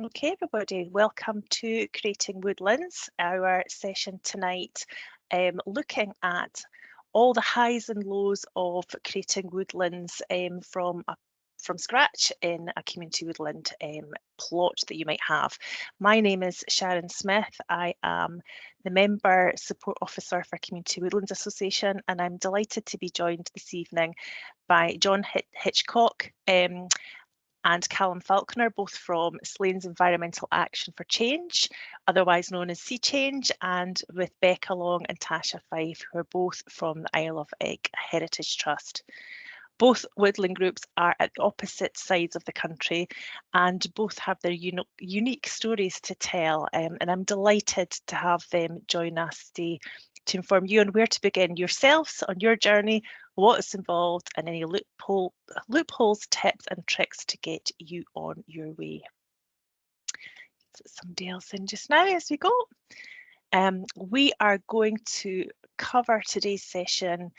Okay, everybody, welcome to Creating Woodlands, our session tonight, looking at all the highs and lows of creating woodlands from scratch in a community woodland plot that you might have. My name is Sharon Smith. I am the Member Support Officer for Community Woodlands Association, and I'm delighted to be joined this evening by John Hitchcock, and Callum Falconer, both from Slane's Environmental Action for Change, otherwise known as SEAchange, and with Becca and Tasha Fyffe, who are both from the Isle of Eigg Heritage Trust. Both woodland groups are at the opposite sides of the country and both have their unique stories to tell, and I'm delighted to have them join us today to inform you on where to begin yourselves on your journey, what's involved, and any loopholes, tips and tricks to get you on your way. Put somebody else in just now as we go. We are going to cover today's session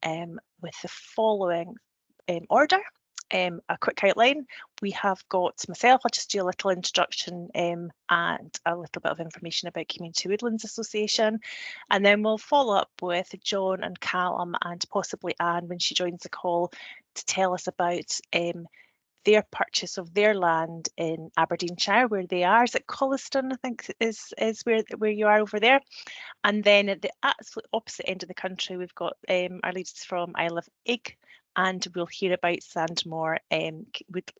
with the following order. A quick outline. We have got myself, I'll just do a little introduction and a little bit of information about Community Woodlands Association, and then we'll follow up with John and Callum and possibly Anne when she joins the call to tell us about their purchase of their land in Aberdeenshire, where they are. Is it Collieston, I think is where you are over there. And then at the absolute opposite end of the country, we've got our leaders from Isle of Eigg, and we'll hear about Sandamhor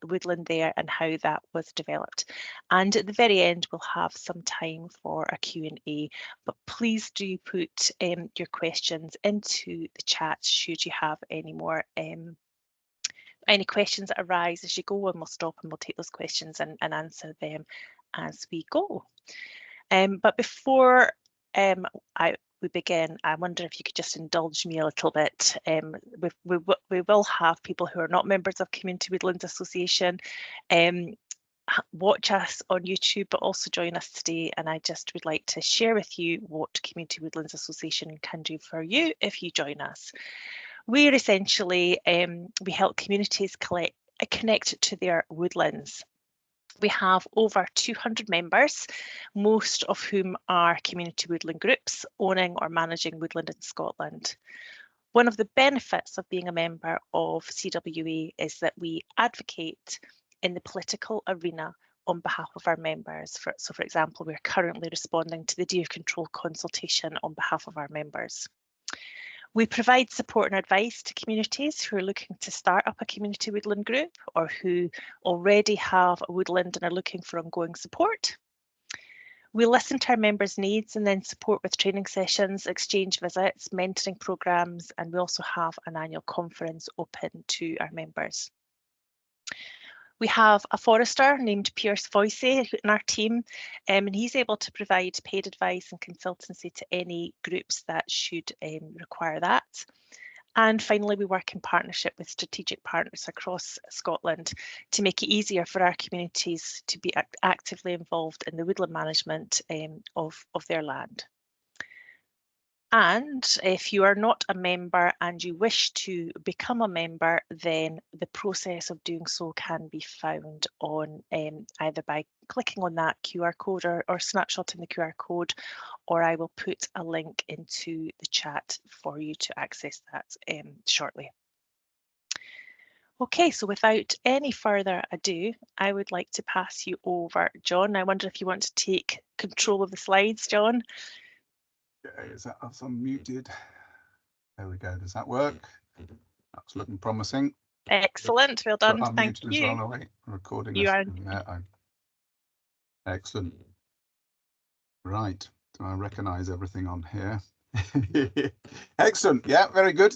woodland there and how that was developed. And at the very end, we'll have some time for a Q&A, but please do put your questions into the chat should you have any more any questions that arise as you go, and we'll stop and we'll take those questions and answer them as we go. But before we begin, I wonder if you could just indulge me a little bit. We will have people who are not members of Community Woodlands Association watch us on YouTube, but also join us today. And I just would like to share with you what Community Woodlands Association can do for you if you join us. We're essentially, we help communities connect to their woodlands. We have over 200 members, most of whom are community woodland groups owning or managing woodland in Scotland. One of the benefits of being a member of CWA is that we advocate in the political arena on behalf of our members. So for example, we're currently responding to the deer control consultation on behalf of our members. We provide support and advice to communities who are looking to start up a community woodland group or who already have a woodland and are looking for ongoing support. We listen to our members' needs and then support with training sessions, exchange visits, mentoring programmes, and we also have an annual conference open to our members. We have a forester named Fyffe in our team, and he's able to provide paid advice and consultancy to any groups that should require that. And finally, we work in partnership with strategic partners across Scotland to make it easier for our communities to be actively involved in the woodland management of their land. And if you are not a member and you wish to become a member, then the process of doing so can be found on either by clicking on that QR code or snapshotting the QR code, or I will put a link into the chat for you to access that shortly. Okay, so without any further ado, I would like to pass you over, John. I wonder if you want to take control of the slides, John. Is that us unmuted? There we go. Does that work? That's looking promising. Excellent. Well done. Thank you. As well, are we? Recording you this. Are. Yeah, excellent. Right. Do I recognise everything on here? Excellent. Yeah, very good.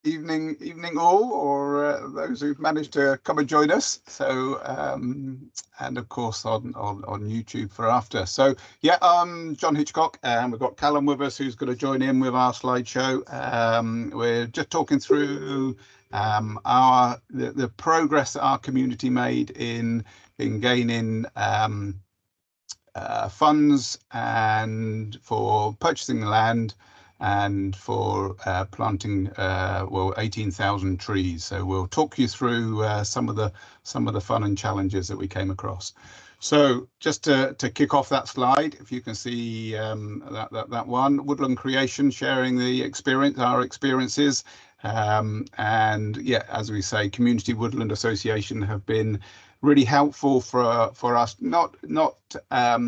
Evening all, or those who've managed to come and join us. So and of course on YouTube for after. So yeah, John Hitchcock, and we've got Callum with us who's going to join in with our slideshow. We're just talking through the progress that our community made in gaining funds and for purchasing the land and for planting 18,000 trees. So we'll talk you through some of the fun and challenges that we came across. So just to kick off that slide, if you can see that one, woodland creation, sharing the experience, our experiences, and yeah, as we say, Community Woodland Association have been really helpful for us. Not a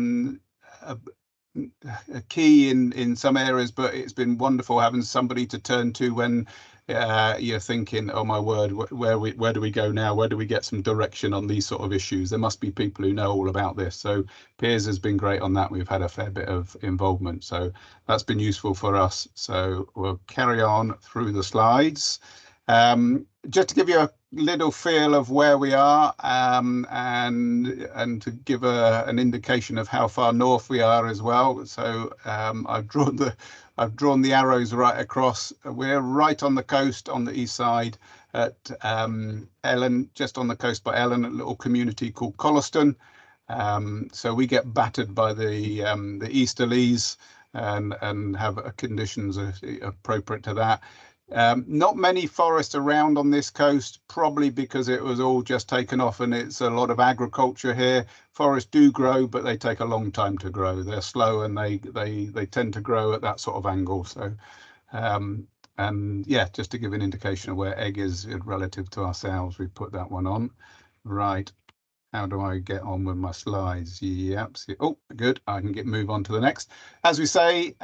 key in some areas, but it's been wonderful having somebody to turn to when you're thinking, oh my word, where do we go now? Where do we get some direction on these sort of issues? There must be people who know all about this. So Piers has been great on that. We've had a fair bit of involvement, so that's been useful for us. So we'll carry on through the slides. Just to give you a little feel of where we are, and to give an indication of how far north we are as well. So I've drawn the arrows right across. We're right on the coast on the east side at Ellen, just on the coast by Ellen, a little community called Collieston. So we get battered by the easterlies and have conditions appropriate to that. Not many forests around on this coast, probably because it was all just taken off and it's a lot of agriculture here. Forests do grow, but they take a long time to grow. They're slow and they tend to grow at that sort of angle. So, and yeah, just to give an indication of where Eigg is relative to ourselves, we put that one on. Right. How do I get on with my slides? Yep. Oh, good. I can move on to the next. As we say,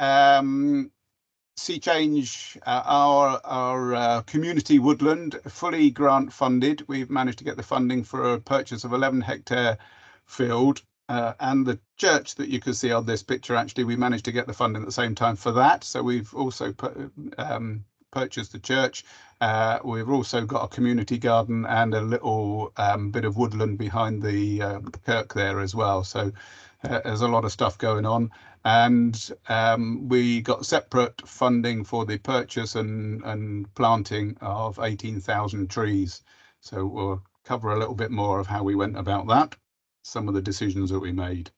SEAchange, our community woodland, fully grant funded. We've managed to get the funding for a purchase of 11-hectare field, and the church that you can see on this picture, actually, we managed to get the funding at the same time for that. So we've also purchased the church. We've also got a community garden and a little bit of woodland behind the kirk there as well. So there's a lot of stuff going on. And we got separate funding for the purchase and planting of 18,000 trees. So we'll cover a little bit more of how we went about that, some of the decisions that we made.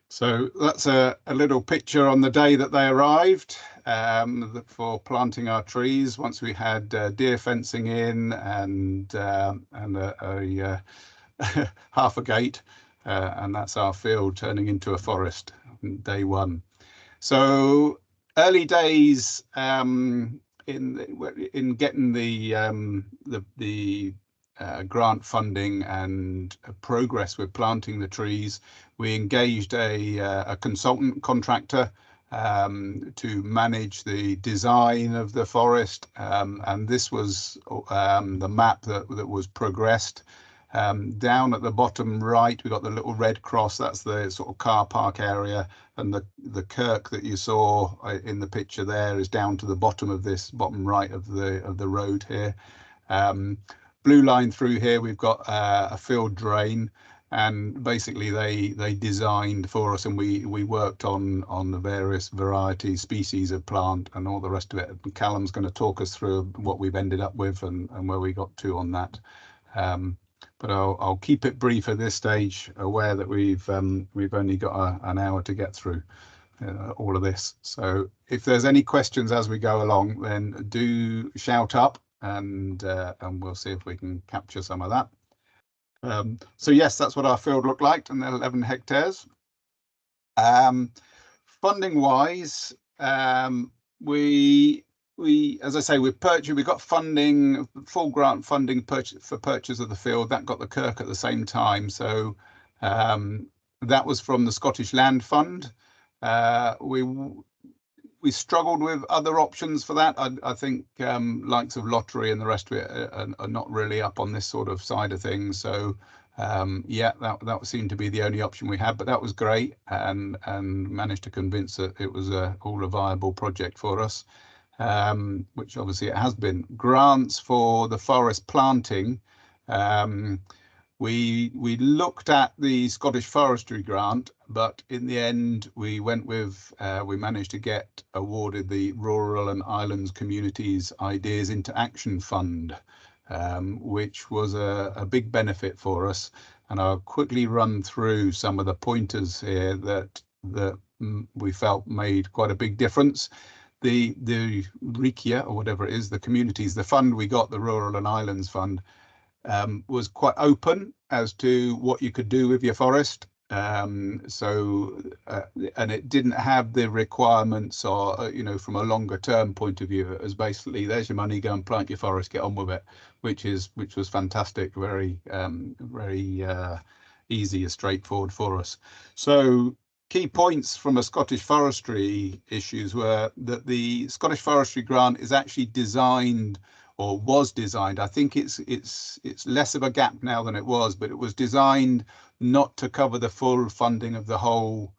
So that's a little picture on the day that they arrived for planting our trees. Once we had deer fencing in and half a gate, and that's our field turning into a forest. Day one. So early days in getting the grant funding and progress with planting the trees, we engaged a consultant contractor to manage the design of the forest, and this was the map that was progressed. Down at the bottom right, we got the little red cross. That's the sort of car park area, and the kirk that you saw in the picture there is down to the bottom of this bottom right of the road here. Blue line through here, we've got a field drain, and basically they designed for us, and we worked on the various varieties, species of plant, and all the rest of it. And Callum's going to talk us through what we've ended up with and where we got to on that. But I'll keep it brief at this stage, aware that we've only got an hour to get through all of this. So if there's any questions as we go along, then do shout up, and we'll see if we can capture some of that. So yes, that's what our field looked like, and they're 11 hectares. Funding wise, as I say, we got funding, full grant funding for purchase of the field. That got the kirk at the same time. So that was from the Scottish Land Fund. We struggled with other options for that. I think likes of lottery and the rest of it are not really up on this sort of side of things. So yeah, that seemed to be the only option we had, but that was great, and managed to convince that it was all a viable project for us. Which obviously it has been. Grants for the forest planting. We looked at the Scottish Forestry grant, but in the end we went with, we managed to get awarded the Rural and Islands Communities Ideas into Action Fund, which was a big benefit for us. And I'll quickly run through some of the pointers here that we felt made quite a big difference. the RICIA, or whatever it is, the communities, the fund we got, the Rural and Islands Fund, was quite open as to what you could do with your forest. And it didn't have the requirements, or from a longer term point of view, as basically, there's your money, go and plant your forest, get on with it, which was fantastic, very easy and straightforward for us. So key points from a Scottish forestry issues were that the Scottish Forestry Grant is actually designed, or was designed, I think it's less of a gap now than it was, but it was designed not to cover the full funding of the whole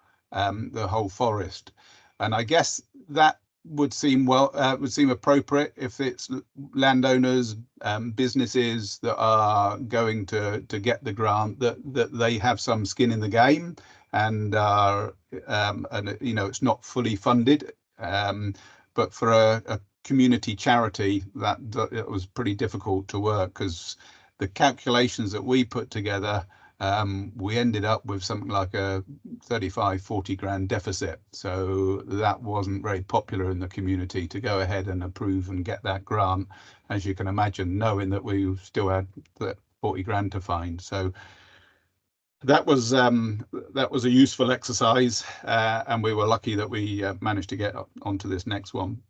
forest. And I guess that would seem appropriate if it's landowners, businesses that are going to get the grant, that they have some skin in the game, and it's not fully funded. But for a community charity, that it was pretty difficult to work, because the calculations that we put together, we ended up with something like a 35-40 grand deficit. So that wasn't very popular in the community to go ahead and approve and get that grant, as you can imagine, knowing that we still had 40 grand to find. So that was a useful exercise, and we were lucky that we managed to get onto this next one.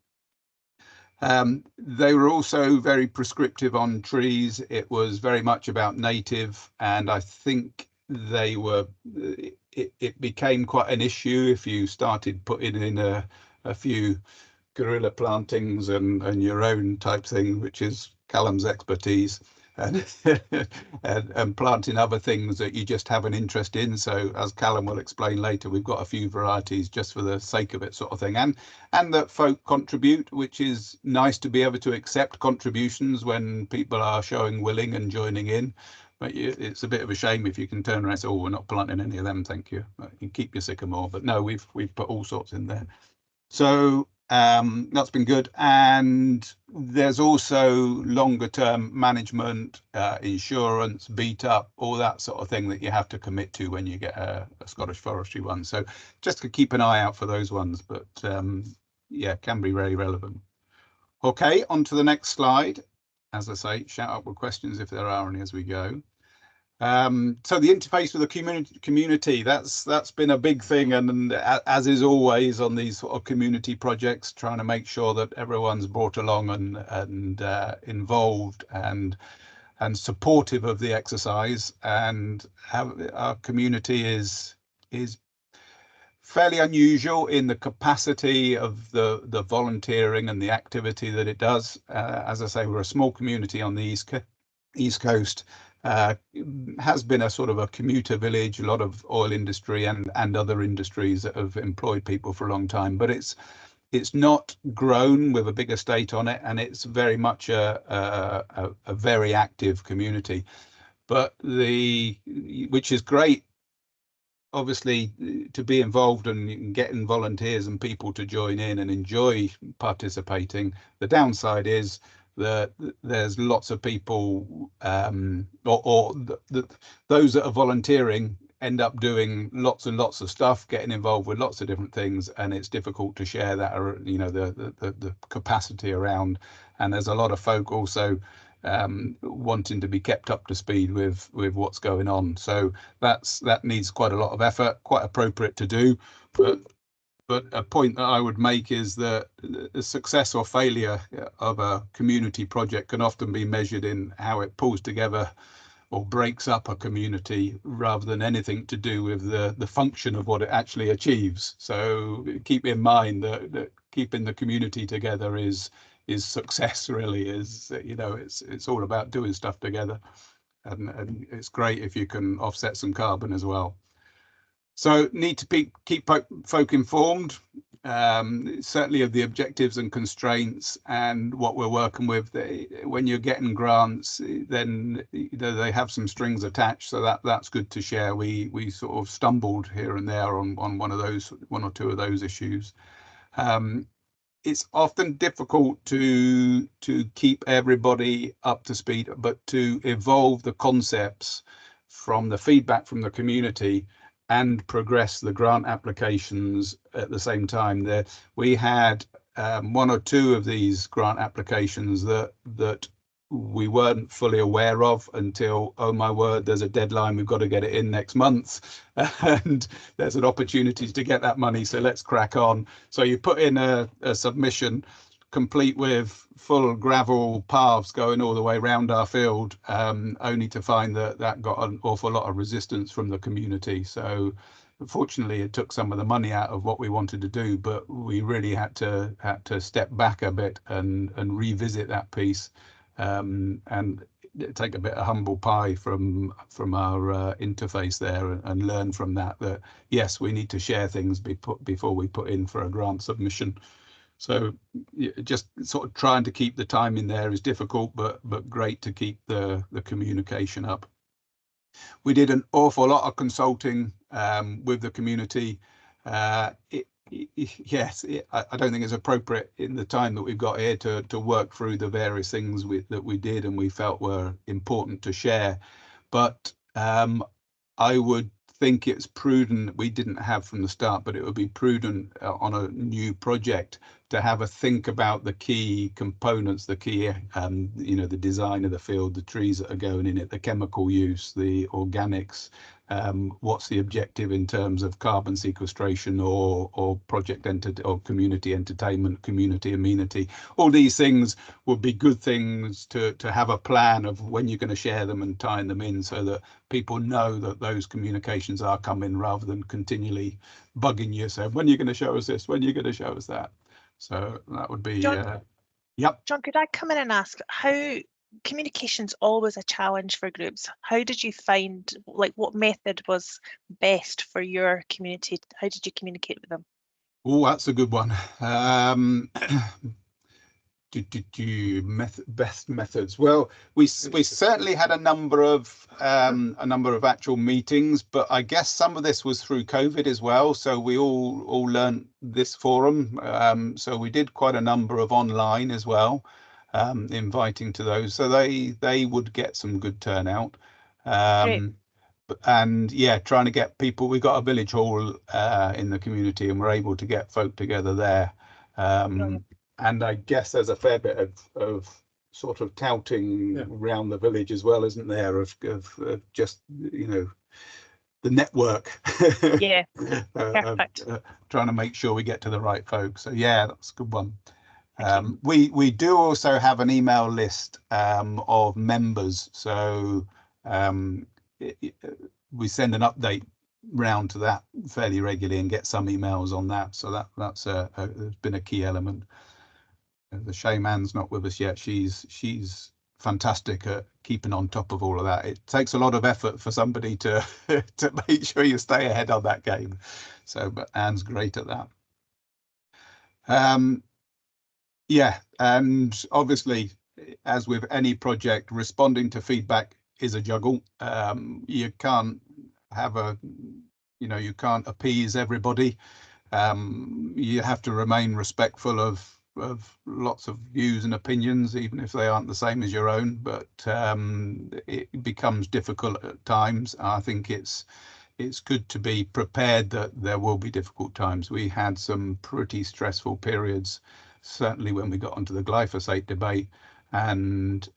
They were also very prescriptive on trees. It was very much about native, and I think it became quite an issue if you started putting in a few guerrilla plantings and your own type thing, which is Callum's expertise, and planting other things that you just have an interest in. So as Callum will explain later, we've got a few varieties just for the sake of it, sort of thing, and that folk contribute, which is nice to be able to accept contributions when people are showing willing and joining in. But it's a bit of a shame if you can turn around and say, oh, we're not planting any of them, thank you. You can keep your sycamore. But no, we've put all sorts in there. So that's been good. And there's also longer term management, insurance, beat up, all that sort of thing that you have to commit to when you get a Scottish forestry one. So just to keep an eye out for those ones, but yeah, can be very relevant. Okay, on to the next slide. As I say, shout out with questions if there are any as we go. So the interface with the community, that's been a big thing, and as is always on these sort of community projects, trying to make sure that everyone's brought along and involved and supportive of the exercise. And our community is fairly unusual in the capacity of the volunteering and the activity that it does. As I say, we're a small community on the East Coast. Has been a sort of a commuter village, a lot of oil industry and other industries that have employed people for a long time, but it's not grown with a big estate on it, and it's very much a very active community, but which is great, obviously, to be involved and getting volunteers and people to join in and enjoy participating. The downside is that there's lots of people, those that are volunteering end up doing lots and lots of stuff, getting involved with lots of different things, and it's difficult to share that, or the capacity around. And there's a lot of folk also wanting to be kept up to speed with what's going on. So that needs quite a lot of effort, quite appropriate to do, but a point that I would make is that the success or failure of a community project can often be measured in how it pulls together or breaks up a community, rather than anything to do with the function of what it actually achieves. So keep in mind that keeping the community together is success, really. It's all about doing stuff together, and it's great if you can offset some carbon as well. So need to keep folk informed, certainly of the objectives and constraints and what we're working with. When you're getting grants, then they have some strings attached, so that's good to share. We sort of stumbled here and there on one or two of those issues. It's often difficult to keep everybody up to speed, but to evolve the concepts from the feedback from the community and progress the grant applications at the same time. We had one or two of these grant applications that we weren't fully aware of until, oh my word, there's a deadline, we've got to get it in next month, and there's an opportunity to get that money, so let's crack on. So you put in a submission complete with full gravel paths going all the way around our field, only to find that got an awful lot of resistance from the community. So fortunately it took some of the money out of what we wanted to do, but we really had to step back a bit and revisit that piece, and take a bit of humble pie from our interface there, and learn from that yes, we need to share things before we put in for a grant submission. So just sort of trying to keep the time in there is difficult, but great to keep the communication up. We did an awful lot of consulting with the community. Yes, I don't think it's appropriate in the time that we've got here to work through the various things that we did and we felt were important to share. But I would think it's prudent, we didn't have from the start, but it would be prudent on a new project to have a think about the key components, the key, the design of the field, the trees that are going in it, the chemical use, the organics, what's the objective in terms of carbon sequestration or project or community entertainment, community amenity. All these things would be good things to have a plan of when you're going to share them and tying them in, so that people know that those communications are coming, rather than continually bugging you saying, when are you going to show us this, when are you going to show us that. So that would be John, yep. John, could I come in and ask, how communication's always a challenge for groups? How did you find, like, what method was best for your community? How did you communicate with them? Oh, that's a good one. Best methods. Well, we certainly had a number of actual meetings, but I guess some of this was through COVID as well. So we all learned this forum. So we did quite a number of online as well, inviting to those. So they would get some good turnout. And yeah, trying to get people. We got a village hall in the community, and we're able to get folk together there. And I guess there's a fair bit of sort of touting around the village as well, isn't there? Of just, the network. Yeah, perfect. Trying to make sure we get to the right folks. So yeah, that's a good one. We do also have an email list of members. So we send an update round to that fairly regularly and get some emails on that. So that's been a key element. The shame Anne's not with us yet. She's fantastic at keeping on top of all of that. It takes a lot of effort for somebody to to make sure you stay ahead of that game. So, but Anne's great at that. Yeah, and obviously, as with any project, responding to feedback is a juggle. You can't have you can't appease everybody. You have to remain respectful of lots of views and opinions, even if they aren't the same as your own. But it becomes difficult at times. I think it's good to be prepared that there will be difficult times. We had some pretty stressful periods, certainly when we got onto the glyphosate debate, and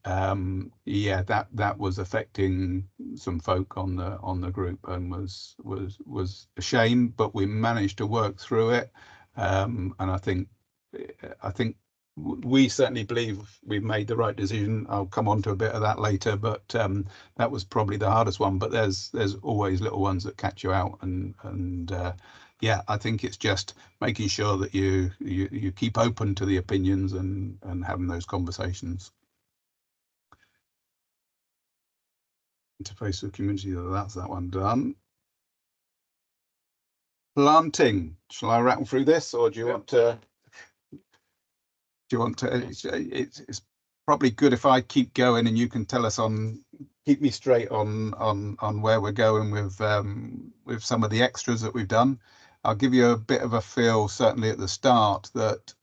yeah, that was affecting some folk on the group, and was a shame, but we managed to work through it. And I think we certainly believe we've made the right decision. I'll come on to a bit of that later, but that was probably the hardest one. But there's always little ones that catch you out, and yeah, I think it's just making sure that you keep open to the opinions and having those conversations. Interface with community, that's that one done. Planting. Shall I rattle through this, or do you want to? It's probably good if I keep going and you can tell us keep me straight on where we're going with some of the extras that we've done. I'll give you a bit of a feel, certainly at the start, that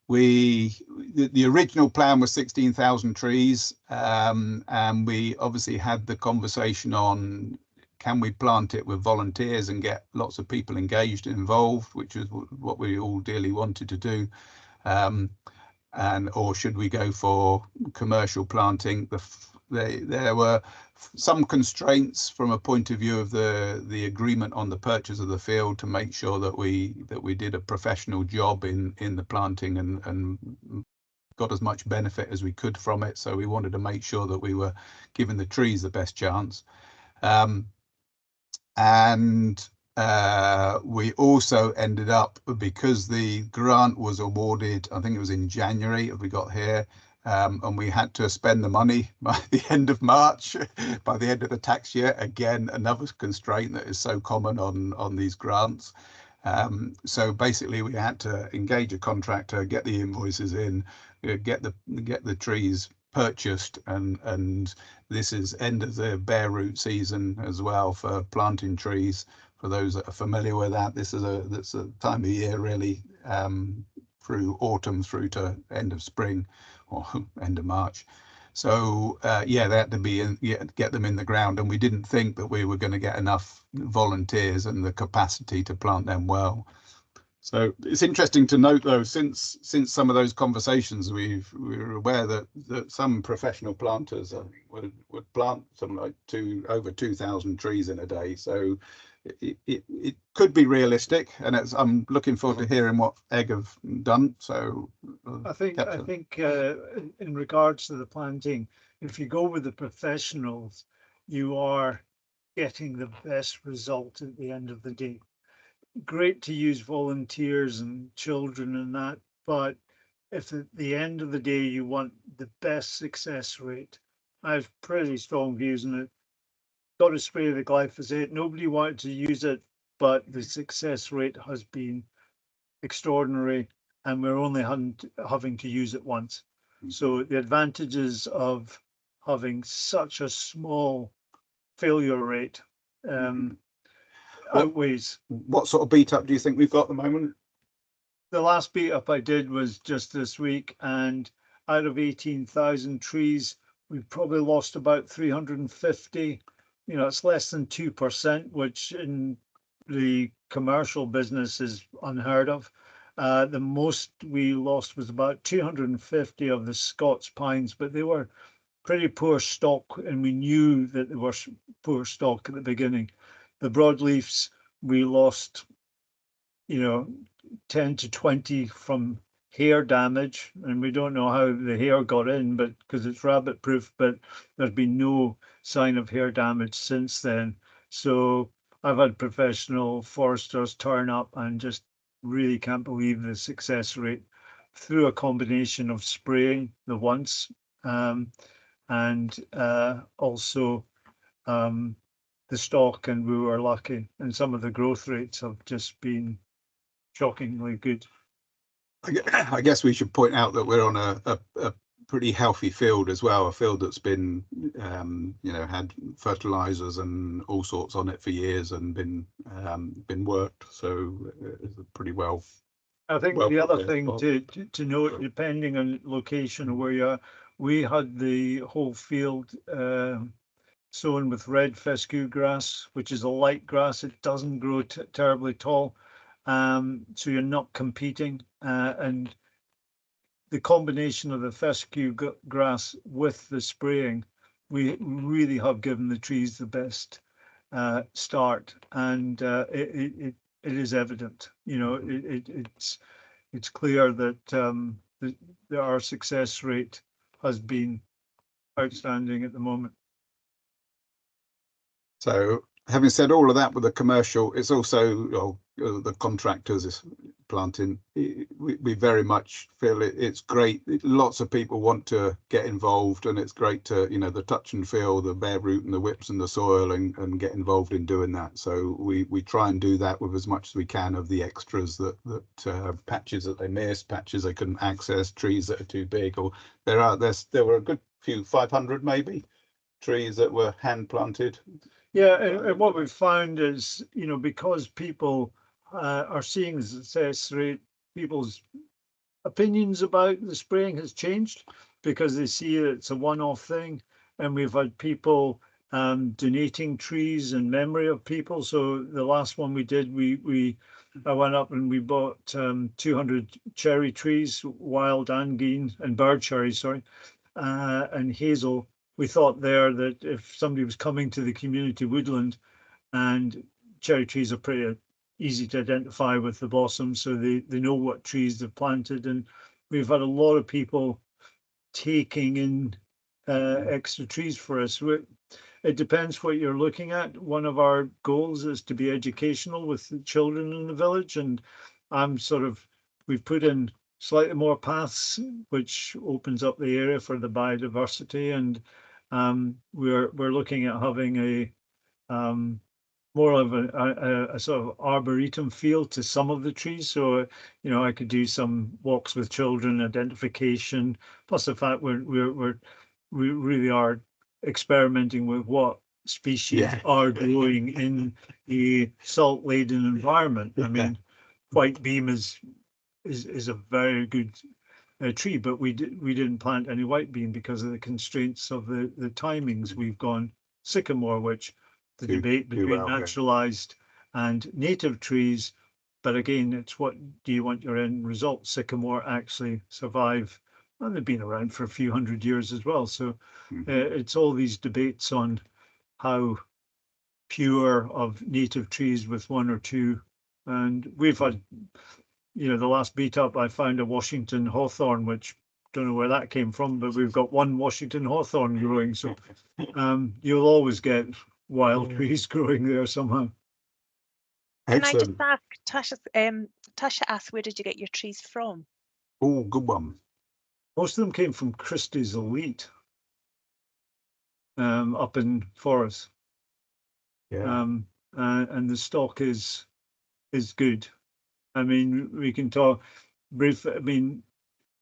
the original plan was 16,000 trees, and we obviously had the conversation on can we plant it with volunteers and get lots of people engaged and involved, which is what we all dearly wanted to do. Or should we go for commercial planting? There were some constraints from a point of view of the agreement on the purchase of the field to make sure that we did a professional job in the planting and got as much benefit as we could from it. So we wanted to make sure that we were giving the trees the best chance. We also ended up, because the grant was awarded, I think it was in January we got here, and we had to spend the money by the end of March, by the end of the tax year. Again, another constraint that is so common on these grants. So basically we had to engage a contractor, get the invoices in, get the trees purchased, and this is end of the bare root season as well for planting trees. For those that are familiar with that, that's a time of year really, through autumn through to end of spring or end of March. So yeah, they had to get them in the ground, and we didn't think that we were going to get enough volunteers and the capacity to plant them well. So it's interesting to note, though, since some of those conversations, we were aware that some professional planters would plant something like over 2,000 trees in a day. So it could be realistic, and I'm looking forward to hearing what Eigg have done. So I think in regards to the planting, if you go with the professionals, you are getting the best result at the end of the day. Great to use volunteers and children and that, but if at the end of the day you want the best success rate, I have pretty strong views on it. Got to spray the glyphosate. Nobody wanted to use it, but the success rate has been extraordinary, and we're only having to use it once. So the advantages of having such a small failure rate outweighs. What sort of beat up do you think we've got at the moment? The last beat up I did was just this week, and out of 18,000 trees, we've probably lost about 350. You know, it's less than 2%, which in the commercial business is unheard of. The most we lost was about 250 of the Scots pines, but they were pretty poor stock, and we knew that they were poor stock at the beginning. The broadleafs, we lost, 10 to 20 from hair damage, and we don't know how the hair got in, but because it's rabbit proof, but there's been no sign of hair damage since then. So I've had professional foresters turn up and just really can't believe the success rate through a combination of spraying the once and also the stock, and we were lucky, and some of the growth rates have just been shockingly good. I guess we should point out that we're on a pretty healthy field as well, a field that's been had fertilizers and all sorts on it for years and been worked, so it's pretty well. I think the other thing to note, depending on location or where you are, we had the whole field sown with red fescue grass, which is a light grass. It doesn't grow terribly tall, so you're not competing, and the combination of the fescue grass with the spraying, we really have given the trees the best start, and it is evident. It's clear that our success rate has been outstanding at the moment. So, having said all of that, with the commercial, it's also the contractors is planting. We very much feel it's great. Lots of people want to get involved, and it's great to the touch and feel, the bare root and the whips and the soil, and get involved in doing that. So we try and do that with as much as we can of the extras that patches that they missed, patches they couldn't access, trees that are too big, or there were a good few 500 maybe trees that were hand planted. Yeah, and what we've found is, because people are seeing the success rate, people's opinions about the spraying has changed because they see it's a one-off thing. And we've had people donating trees in memory of people. So the last one we did, I went up and we bought 200 cherry trees, wild and green, and bird cherry, sorry, and hazel. We thought there that if somebody was coming to the community woodland, and cherry trees are pretty easy to identify with the blossoms, so they know what trees they've planted. And we've had a lot of people taking in extra trees for us. It depends what you're looking at. One of our goals is to be educational with the children in the village, and we've put in slightly more paths, which opens up the area for the biodiversity. And we're looking at having a more of a sort of arboretum feel to some of the trees. So, you know, I could do some walks with children, identification, plus the fact we really are experimenting with what species are growing in a salt-laden environment. I mean, white beam is a very good tree, but we didn't plant any white beam because of the constraints of the timings. We've gone sycamore, which the debate between naturalized and native trees. But again, it's what do you want your end result? Sycamore actually survive, and they've been around for a few hundred years as well. So it's all these debates on how pure of native trees with one or two. And we've had, you know, the last beat up, I found a Washington hawthorn, which don't know where that came from, but we've got one Washington hawthorn growing. So you'll always get wild trees growing there somehow. Can I just ask, Tasha asked, where did you get your trees from? Oh, good one. Most of them came from Christie's Elite up in Forres. Yeah. And the stock is good. I mean, we can talk brief. I mean,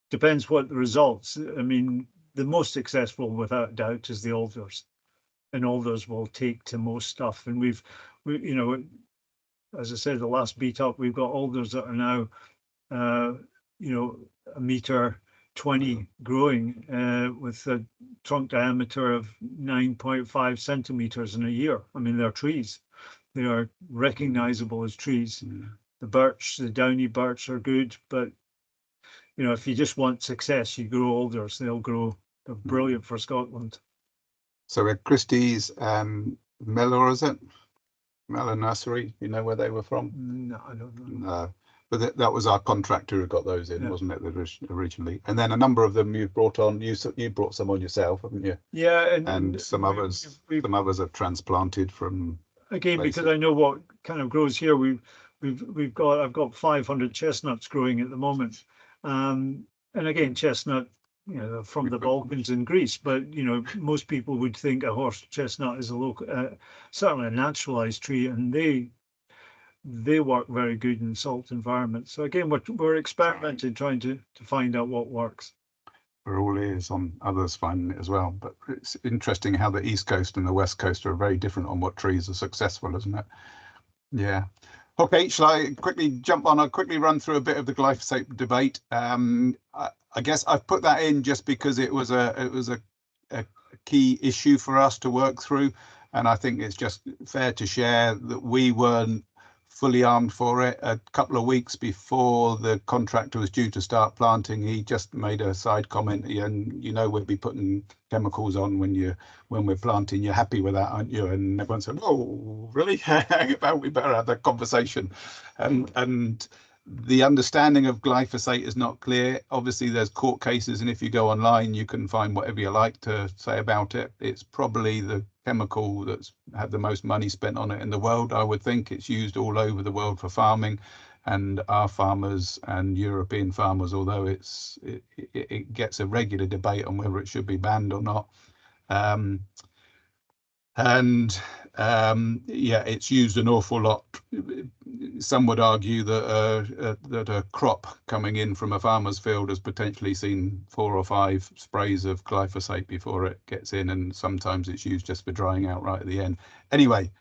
depends what the results. I mean, the most successful, without doubt, is the alders, and alders will take to most stuff. And we, you know, as I said, the last beat up, we've got alders that are now, you know, 1.20 meters growing with a trunk diameter of 9.5 centimeters in a year. I mean, they're trees. They are recognizable as trees. The birch, the downy birch are good, but you know, if you just want success, you grow alders. They'll grow. They're brilliant for Scotland. So at Christie's, Miller, is it? Miller Nursery. You know where they were from? No, I don't know. No, but that was our contractor who got those in, wasn't it, originally? And then a number of them you've brought on. You brought some on yourself, haven't you? Yeah, and some others. Some others are transplanted from. Again, places. Because I know what kind of grows here. I've got 500 chestnuts growing at the moment, and again, chestnut, you know, from the Balkans in Greece. But you know, most people would think a horse chestnut is a local, certainly a naturalized tree, and they work very good in salt environments. So again, we're experimenting, trying to find out what works. We're all ears on others finding it as well. But it's interesting how the East Coast and the West Coast are very different on what trees are successful, isn't it? Yeah. Okay, shall I quickly jump on? I'll quickly run through a bit of the glyphosate debate. I guess I've put that in just because it was a key issue for us to work through, and I think it's just fair to share that we weren't fully armed for it. A couple of weeks before the contractor was due to start planting, he just made a side comment, and you know, we'll be putting chemicals on when we're planting. You're happy with that, aren't you? And everyone said, oh, really? We better have that conversation. And the understanding of glyphosate is not clear. Obviously, there's court cases, and if you go online, you can find whatever you like to say about it. It's probably the chemical that's had the most money spent on it in the world. I would think it's used all over the world for farming, and our farmers and European farmers, although it gets a regular debate on whether it should be banned or not. Yeah, it's used an awful lot. Some would argue that a crop coming in from a farmer's field has potentially seen 4 or 5 sprays of glyphosate before it gets in, and sometimes it's used just for drying out right at the end. Anyway,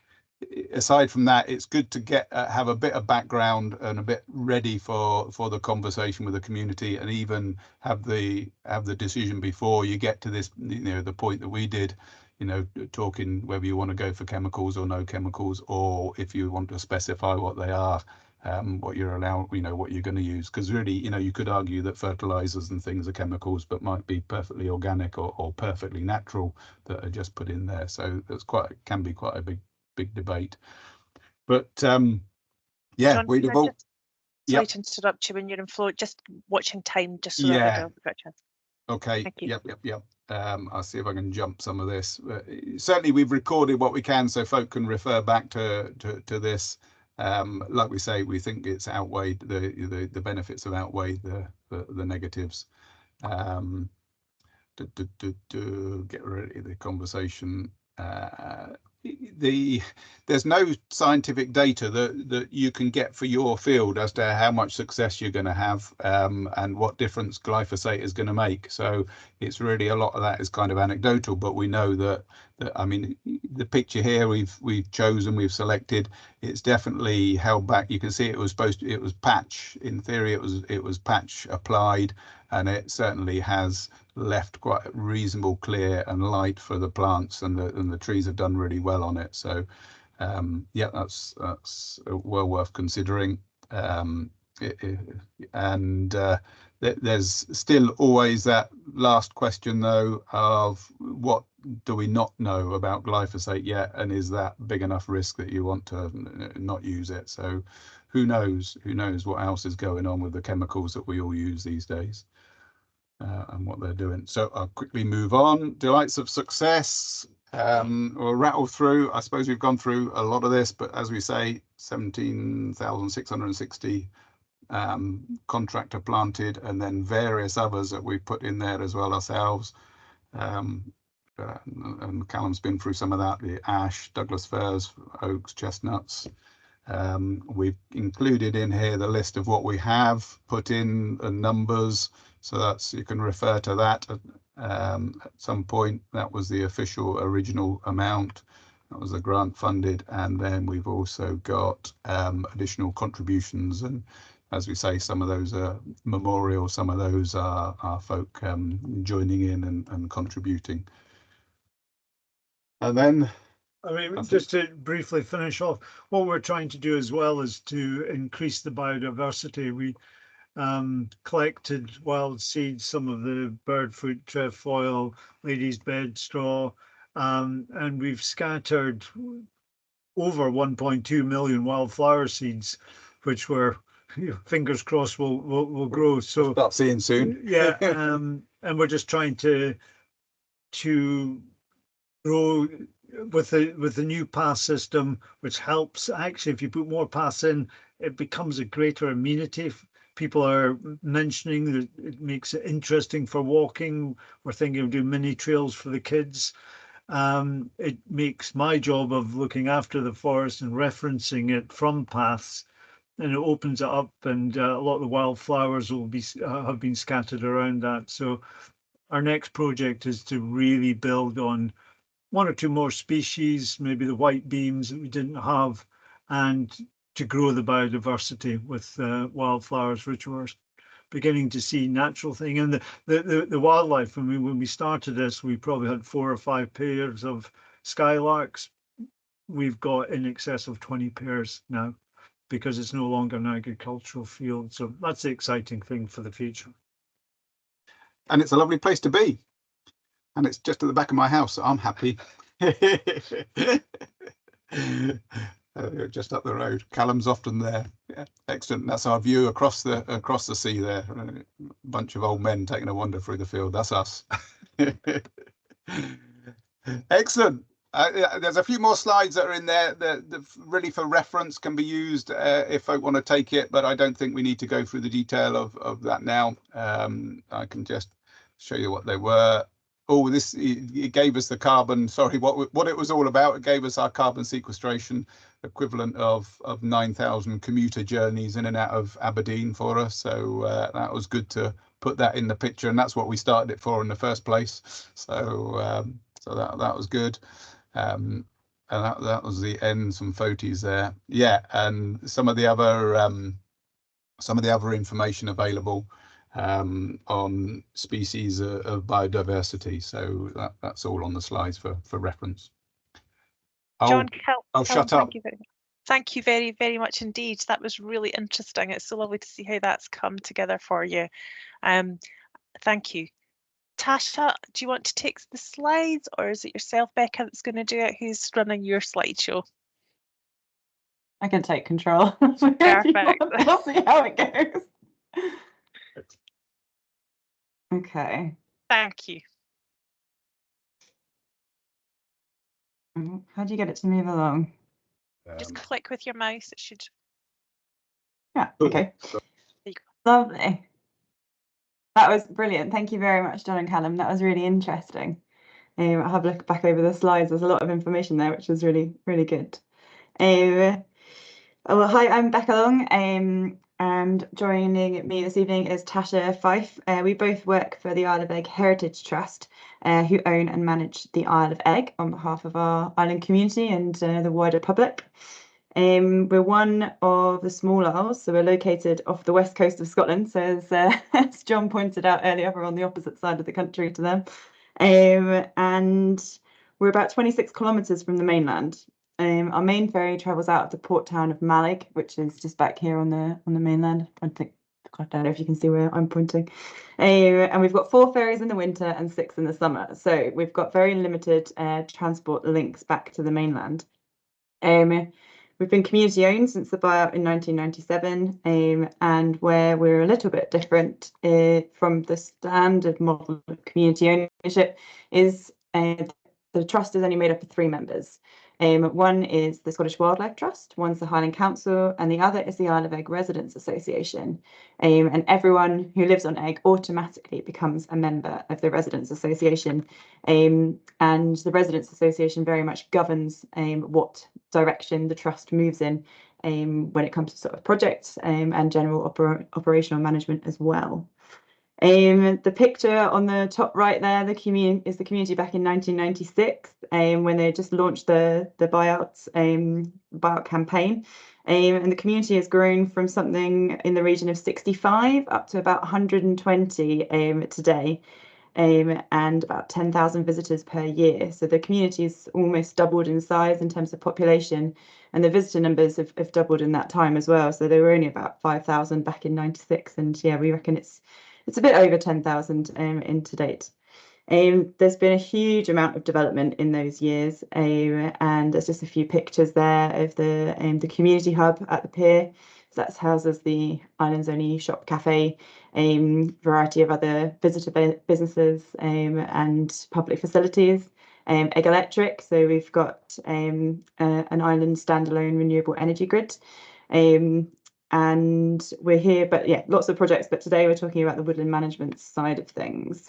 aside from that, it's good to have a bit of background and a bit ready for the conversation with the community, and even have the decision before you get to this, you know, the point that we did. you know, talking whether you want to go for chemicals or no chemicals, or if you want to specify what they are, what you're allowed, you know, what you're going to use. Because really, you know, you could argue that fertilizers and things are chemicals, but might be perfectly organic or perfectly natural that are just put in there. So that's can be quite a big debate. But yeah, John, we'd have all. Sorry to interrupt you when you're in flow, just watching time just so that everybody else got a chance. Okay. Thank you. Yep. I'll see if I can jump some of this. Certainly we've recorded what we can so folk can refer back to this. Like we say, we think it's outweighed, the benefits have outweighed the negatives. To get rid of the conversation. There's no scientific data that you can get for your field as to how much success you're going to have, and what difference glyphosate is going to make. So it's really, a lot of that is kind of anecdotal, but we know that I mean, the picture here we've chosen, we've selected, it's definitely held back. You can see it was patch. In theory, it was patch applied, and it certainly has left quite reasonable clear and light for the plants, and the trees have done really well on it. So yeah, that's well worth considering. There's still always that last question though of what do we not know about glyphosate yet, and is that big enough risk that you want to not use it? So who knows what else is going on with the chemicals that we all use these days. And what they're doing. So I'll quickly move on. Delights of success. We'll rattle through. I suppose we've gone through a lot of this, but as we say, 17,660 contractor planted, and then various others that we've put in there as well ourselves. And Callum's been through some of that, the ash, Douglas firs, oaks, chestnuts. We've included in here the list of what we have put in, and numbers, so that's, you can refer to that at some point. That was the official original amount, that was the grant funded, and then we've also got additional contributions, and as we say, some of those are memorial, some of those are folk joining in and contributing. And then I mean, just to briefly finish off, what we're trying to do as well is to increase the biodiversity. We collected wild seeds, some of the birdfoot, trefoil, lady's bed straw, and we've scattered over 1.2 million wildflower seeds, which were, fingers crossed, will grow. So start seeing soon. Yeah, and we're just trying to grow with the new pass system, which helps. Actually, if you put more pass in, it becomes a greater amenity. People are mentioning that it makes it interesting for walking. We're thinking of doing mini trails for the kids. It makes my job of looking after the forest and referencing it from paths, and it opens it up, and a lot of the wildflowers will be have been scattered around that. So our next project is to really build on one or two more species, maybe the white beams that we didn't have, and to grow the biodiversity with wildflowers, which we're beginning to see natural thing. And the wildlife, I mean, when we started this, we probably had 4 or 5 pairs of skylarks. We've got in excess of 20 pairs now, because it's no longer an agricultural field. So that's the exciting thing for the future. And it's a lovely place to be. And it's just at the back of my house, so I'm happy. Just up the road. Callum's often there. Yeah, excellent. That's our view across the sea there. A bunch of old men taking a wander through the field. That's us. Excellent. There's a few more slides that are in there that really for reference can be used if folk want to take it, but I don't think we need to go through the detail of that now. I can just show you what they were. Oh, it gave us the carbon, sorry, what it was all about. It gave us our carbon sequestration equivalent of 9,000 commuter journeys in and out of Aberdeen for us. So that was good to put that in the picture, and that's what we started it for in the first place. So so that was good. And that was the end, some photos there. Yeah, and some of the other information available. on species of biodiversity. So that's all on the slides for reference. John, I'll shut up. thank you very much. Thank you very, very much indeed. That was really interesting. It's so lovely to see how that's come together for you. Thank you. Tasha, do you want to take the slides, or is it yourself, Becca, that's going to do it? Who's running your slideshow? I can take control. Perfect. We'll see how it goes. Okay. Thank you. How do you get it to move along? Just click with your mouse. It should. Yeah. Okay. There you go. Lovely. That was brilliant. Thank you very much, John and Callum. That was really interesting. I'll have a look back over the slides. There's a lot of information there, which was really, really good. Well, hi, I'm Becca Long, and joining me this evening is Tasha Fyffe. We both work for the Isle of Eigg Heritage Trust, who own and manage the Isle of Eigg on behalf of our island community and the wider public. We're one of the small isles, so we're located off the west coast of Scotland. So as John pointed out earlier, we're on the opposite side of the country to them. And we're about 26 kilometres from the mainland. Our main ferry travels out of the port town of Eigg, which is just back here on the mainland. I don't know if you can see where I'm pointing. And we've got 4 ferries in the winter and 6 in the summer. So we've got very limited transport links back to the mainland. We've been community owned since the buyout in 1997, and where we're a little bit different from the standard model of community ownership is the trust is only made up of 3 members. One is the Scottish Wildlife Trust, one's the Highland Council, and the other is the Isle of Eigg Residents Association. And everyone who lives on Eigg automatically becomes a member of the Residents Association. And the Residents Association very much governs what direction the trust moves in when it comes to sort of projects and general operational management as well. The picture on the top right there, is the community back in 1996, when they just launched the buyout campaign. And the community has grown from something in the region of 65 up to about 120 today, and about 10,000 visitors per year. So the community has almost doubled in size in terms of population, and the visitor numbers have doubled in that time as well. So they were only about 5,000 back in 96, and yeah, we reckon it's a bit over 10,000 in to date. There's been a huge amount of development in those years, and there's just a few pictures there of the community hub at the pier. So that houses the island's only shop cafe, variety of other visitor businesses and public facilities. Eigg Electric, so we've got an island standalone renewable energy grid. And we're here, but yeah, lots of projects, but today we're talking about the woodland management side of things.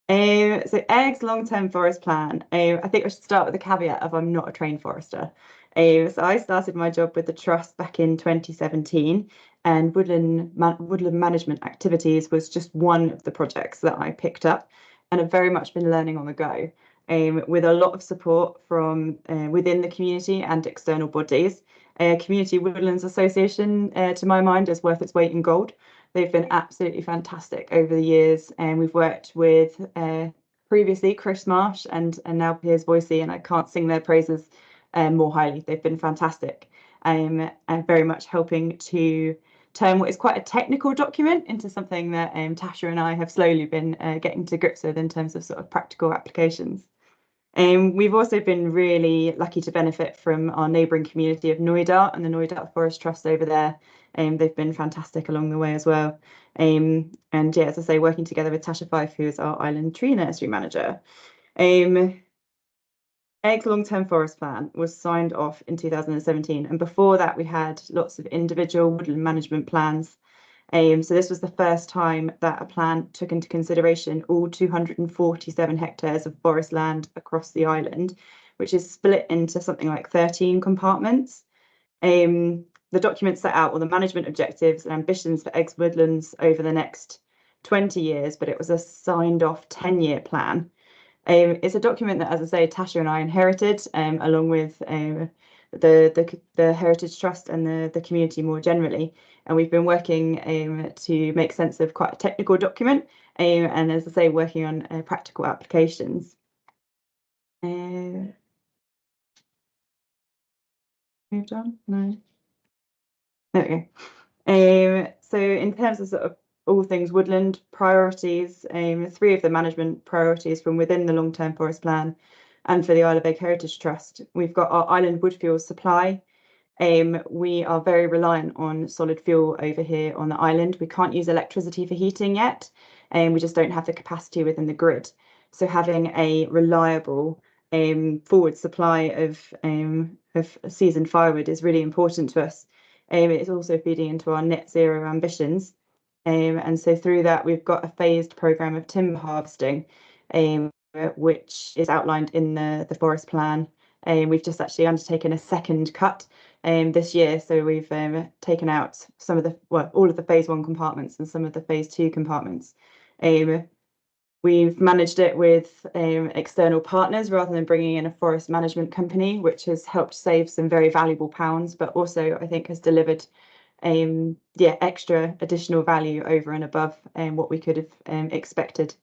So Eigg's long-term forest plan, I think I should start with the caveat of I'm not a trained forester. So I started my job with the trust back in 2017, and woodland management activities was just one of the projects that I picked up, and I've very much been learning on the go, with a lot of support from within the community and external bodies. Community Woodlands Association, to my mind, is worth its weight in gold. They've been absolutely fantastic over the years, and we've worked with previously Chris Marsh and now Piers Boise, and I can't sing their praises more highly. They've been fantastic, and very much helping to turn what is quite a technical document into something that Tasha and I have slowly been getting to grips with in terms of sort of practical applications. We've also been really lucky to benefit from our neighbouring community of Knoydart and the Knoydart Forest Trust over there. They've been fantastic along the way as well. And yeah, as I say, working together with Tasha Fyffe, who is our island tree nursery manager. Eigg's long-term forest plan was signed off in 2017, and before that we had lots of individual woodland management plans. So this was the first time that a plan took into consideration all 247 hectares of forest land across the island, which is split into something like 13 compartments. The document set out all the management objectives and ambitions for Eigg's woodlands over the next 20 years, but it was a signed off 10-year plan. It's a document that, as I say, Tasha and I inherited, along with the Heritage Trust and the community more generally. And we've been working to make sense of quite a technical document, and as I say, working on practical applications. Moved on? No. There we go. So in terms of sort of all things woodland priorities, 3 of the management priorities from within the long-term forest plan and for the Isle of Eigg Heritage Trust, we've got our island wood fuel supply. We are very reliant on solid fuel over here on the island. We can't use electricity for heating yet, and we just don't have the capacity within the grid. So having a reliable forward supply of seasoned firewood is really important to us. It's also feeding into our net zero ambitions. And so through that, we've got a phased programme of timber harvesting, which is outlined in the forest plan. We've just actually undertaken a second cut this year. So we've taken out some of all of the phase 1 compartments and some of the phase 2 compartments. We've managed it with external partners rather than bringing in a forest management company, which has helped save some very valuable pounds, but also I think has delivered extra additional value over and above what we could have expected.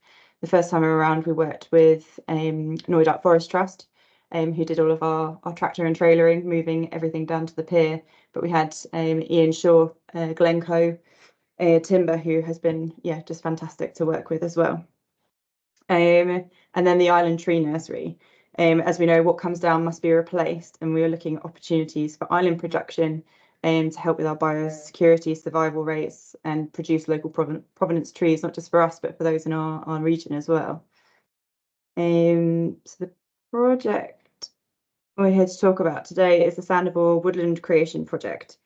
The first time around, we worked with Knoydart Forest Trust, who did all of our tractor and trailering, moving everything down to the pier. But we had Ian Shaw, Glencoe Timber, who has been just fantastic to work with as well. And then the island tree nursery. As we know, what comes down must be replaced, and we are looking at opportunities for island production to help with our biosecurity, survival rates, and produce local provenance trees, not just for us, but for those in our region as well. So the project we're here to talk about today is the Sandamhor Woodland Creation Project.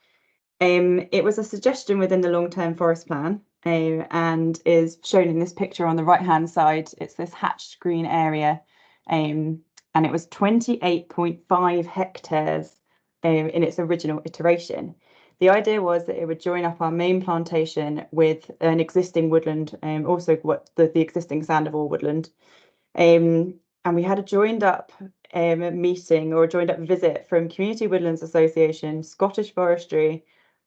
It was a suggestion within the long-term forest plan, and is shown in this picture on the right-hand side. It's this hatched green area, and it was 28.5 hectares in its original iteration. The idea was that it would join up our main plantation with an existing woodland, also the existing Sandamhor woodland. And we had a joined up meeting or a joined up visit from Community Woodlands Association, Scottish Forestry,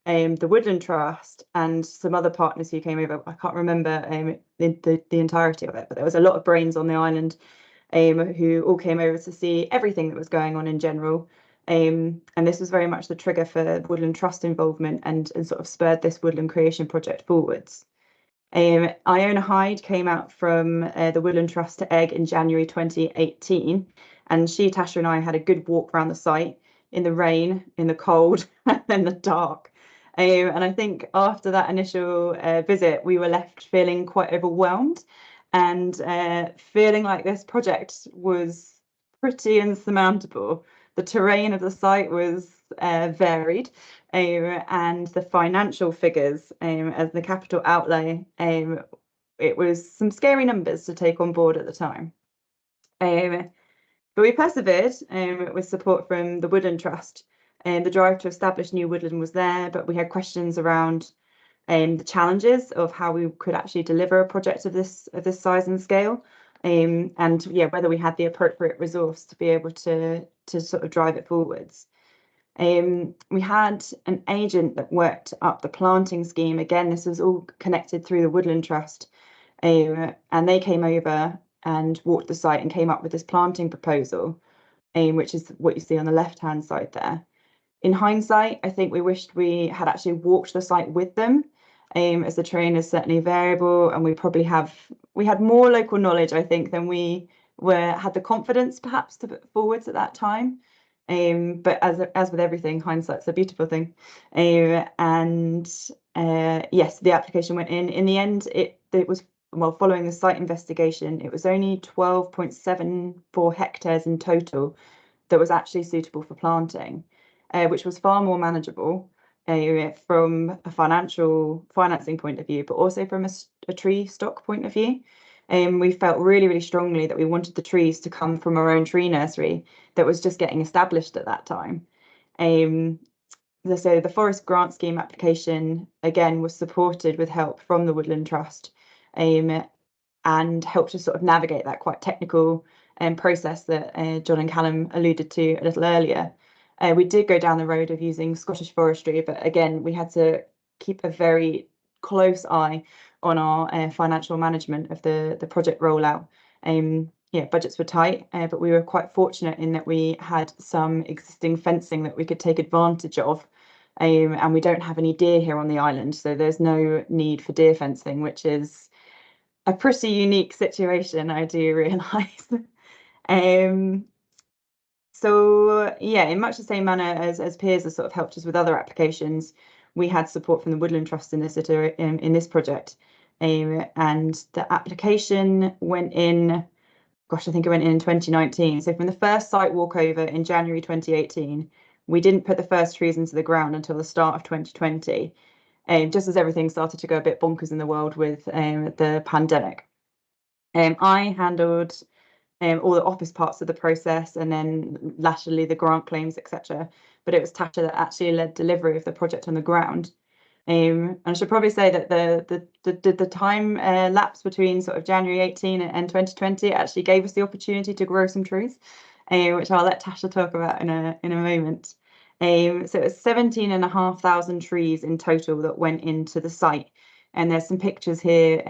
the Woodland Trust, and some other partners who came over. I can't remember the entirety of it, but there was a lot of brains on the island who all came over to see everything that was going on in general. And this was very much the trigger for Woodland Trust involvement and sort of spurred this woodland creation project forwards. Iona Hyde came out from the Woodland Trust to Eigg in January 2018, and Tasha and I had a good walk around the site in the rain, in the cold, and in the dark. And I think after that initial visit, we were left feeling quite overwhelmed and feeling like this project was pretty insurmountable. The terrain of the site was varied, and the financial figures as the capital outlay, it was some scary numbers to take on board at the time. But we persevered with support from the Woodland Trust, and the drive to establish new woodland was there, but we had questions around the challenges of how we could actually deliver a project of this size and scale, and whether we had the appropriate resource to be able to sort of drive it forwards. We had an agent that worked up the planting scheme. Again, this was all connected through the Woodland Trust, and they came over and walked the site and came up with this planting proposal, which is what you see on the left-hand side there. In hindsight, I think we wished we had actually walked the site with them, as the terrain is certainly variable, and we had more local knowledge, I think, than we had the confidence perhaps to put forwards at that time. But as with everything, hindsight's a beautiful thing. Yes, the application went in. In the end, it was, well, following the site investigation, it was only 12.74 hectares in total that was actually suitable for planting, which was far more manageable from a financing point of view, but also from a tree stock point of view. We felt really, really strongly that we wanted the trees to come from our own tree nursery that was just getting established at that time. So the Forest Grant Scheme application, again, was supported with help from the Woodland Trust, and helped to sort of navigate that quite technical process that John and Callum alluded to a little earlier. We did go down the road of using Scottish forestry, but again, we had to keep a very close eye on our financial management of the project rollout. Yeah, budgets were tight, but we were quite fortunate in that we had some existing fencing that we could take advantage of. And we don't have any deer here on the island, so there's no need for deer fencing, which is a pretty unique situation, I do realise. So yeah, in much the same manner as Piers has sort of helped us with other applications, we had support from the Woodland Trust in this project. And the application went in, gosh, I think it went in 2019. So from the first site walkover in January 2018, we didn't put the first trees into the ground until the start of 2020, just as everything started to go a bit bonkers in the world with the pandemic. I handled all the office parts of the process, and then laterally the grant claims, etc. But it was Tasha that actually led delivery of the project on the ground. And I should probably say that the time lapse between sort of January 18 and 2020 actually gave us the opportunity to grow some trees, which I'll let Tasha talk about in a moment. So it was 17,500 trees in total that went into the site. And there's some pictures here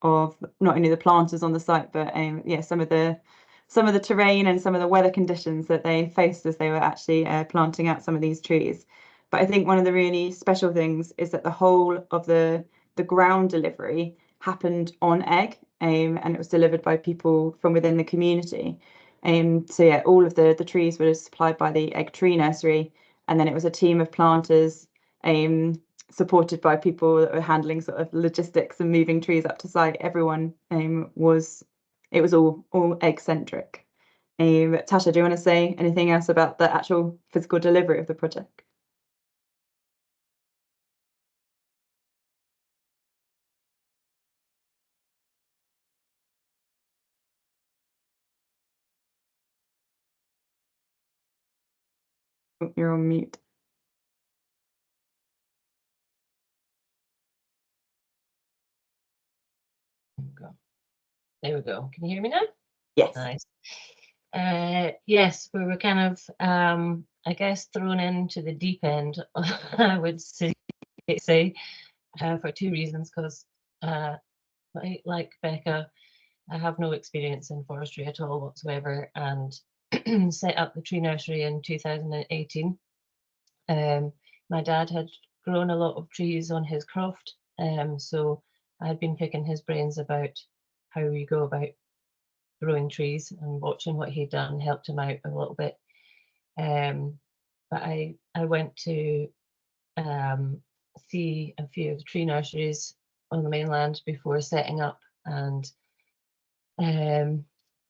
of not only the planters on the site, but yeah, some of the terrain and some of the weather conditions that they faced as they were actually planting out some of these trees. But I think one of the really special things is that the whole of the ground delivery happened on Eigg, and it was delivered by people from within the community. So yeah, all of the trees were supplied by the Eigg tree nursery, and then it was a team of planters supported by people that were handling sort of logistics and moving trees up to site. Everyone was all Eigg centric. Tasha, do you want to say anything else about the actual physical delivery of the project? Oh, you're on mute. There we go. Can you hear me now? Yes. Nice. Yes, we were kind of, I guess, thrown into the deep end, I would say, for two reasons, because like Becca, I have no experience in forestry at all whatsoever, and set up the tree nursery in 2018. My dad had grown a lot of trees on his croft, so I had been picking his brains about how we go about growing trees, and watching what he'd done helped him out a little bit. But I went to see a few of the tree nurseries on the mainland before setting up, and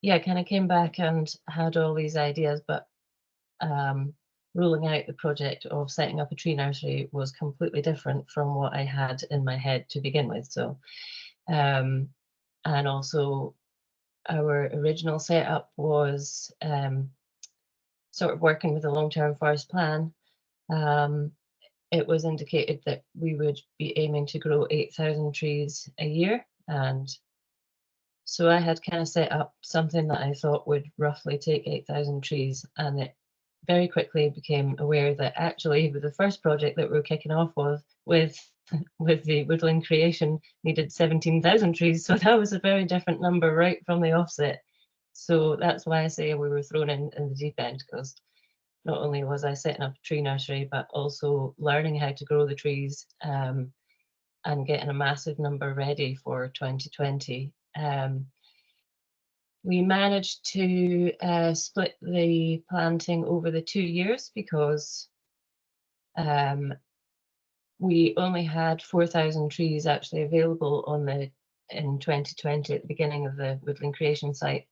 yeah, kind of came back and had all these ideas, but ruling out the project of setting up a tree nursery was completely different from what I had in my head to begin with. So, and also our original setup was sort of working with a long-term forest plan. It was indicated that we would be aiming to grow 8,000 trees a year, and so I had kind of set up something that I thought would roughly take 8,000 trees, and it very quickly became aware that actually with the first project that we were kicking off with the woodland creation needed 17,000 trees. So that was a very different number right from the offset. So that's why I say we were thrown in the deep end, because not only was I setting up a tree nursery, but also learning how to grow the trees and getting a massive number ready for 2020. We managed to split the planting over the 2 years, because we only had 4,000 trees actually available in 2020 at the beginning of the woodland creation site.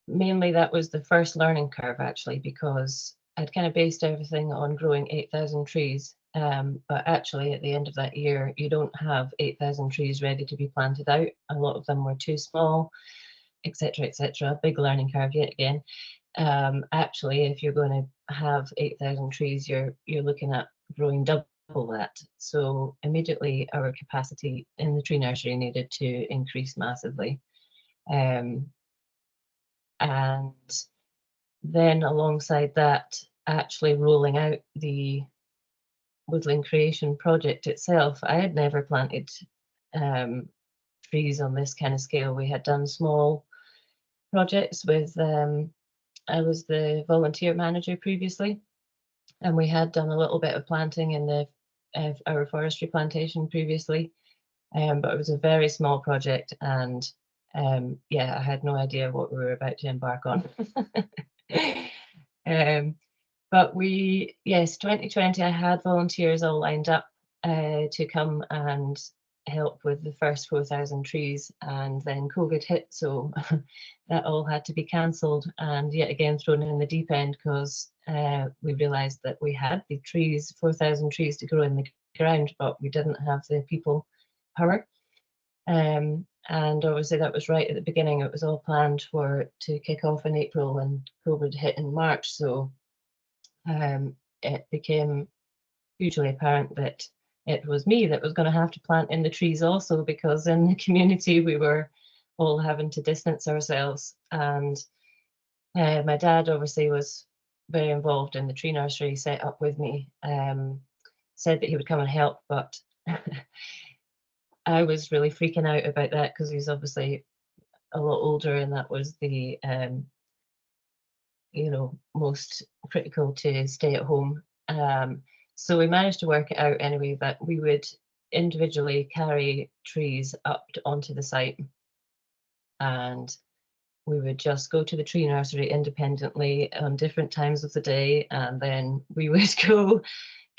Mainly that was the first learning curve, actually, because I'd kind of based everything on growing 8,000 trees. But actually at the end of that year, you don't have 8,000 trees ready to be planted out. A lot of them were too small, etc., etc. Big learning curve yet again. Actually, if you're going to have 8,000 trees, you're looking at growing double that. So immediately our capacity in the tree nursery needed to increase massively. And then alongside that, actually rolling out the woodland creation project itself, I had never planted trees on this kind of scale. We had done small projects with, I was the volunteer manager previously, and we had done a little bit of planting in our forestry plantation previously, but it was a very small project, and yeah, I had no idea what we were about to embark on. But yes, 2020, I had volunteers all lined up to come and help with the first 4,000 trees, and then COVID hit, so that all had to be cancelled and yet again thrown in the deep end, because we realised that we had the trees, 4,000 trees to grow in the ground, but we didn't have the people power. And obviously that was right at the beginning. It was all planned to kick off in April, and COVID hit in March, so it became hugely apparent that it was me that was going to have to plant in the trees also, because in the community we were all having to distance ourselves. And my dad obviously was very involved in the tree nursery set up with me, said that he would come and help, but I was really freaking out about that, because he's obviously a lot older, and that was the you know, most critical to stay at home. So we managed to work it out anyway, that we would individually carry trees up onto the site, and we would just go to the tree nursery independently on different times of the day, and then we would go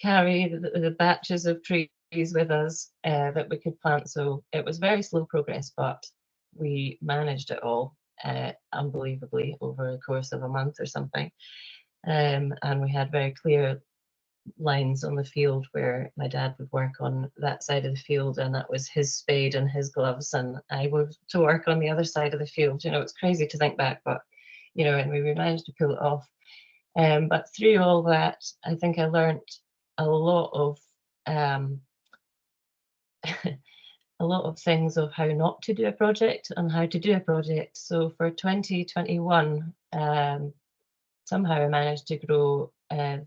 carry the batches of trees with us that we could plant. So it was very slow progress, but we managed it all unbelievably over the course of a month or something. And we had very clear lines on the field where my dad would work on that side of the field, and that was his spade and his gloves, and I was to work on the other side of the field. You know, it's crazy to think back, but you know, and we managed to pull it off. But through all that, I think I learned a lot of a lot of things of how not to do a project and how to do a project. So for 2021, somehow I managed to grow and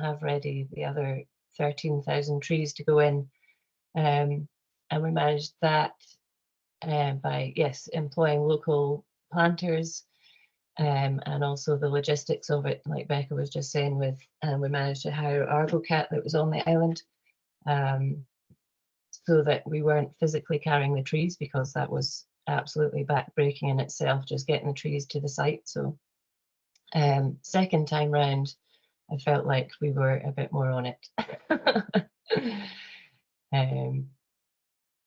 have ready the other 13,000 trees to go in. And we managed that by, yes, employing local planters, and also the logistics of it, like Becca was just saying, with we managed to hire ArgoCat that was on the island, so that we weren't physically carrying the trees, because that was absolutely backbreaking in itself, just getting the trees to the site. So second time round, I felt like we were a bit more on it.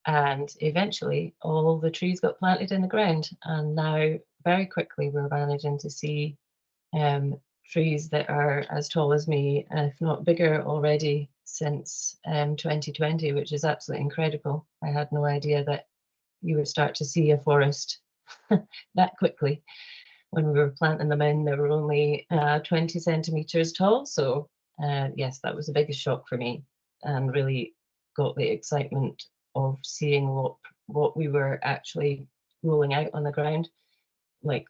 And eventually all the trees got planted in the ground, and now very quickly we're managing to see trees that are as tall as me, if not bigger already, since 2020, which is absolutely incredible. I had no idea that you would start to see a forest that quickly. When we were planting them in, they were only 20 centimetres tall. So yes, that was the biggest shock for me, and really got the excitement of seeing what we were actually rolling out on the ground, like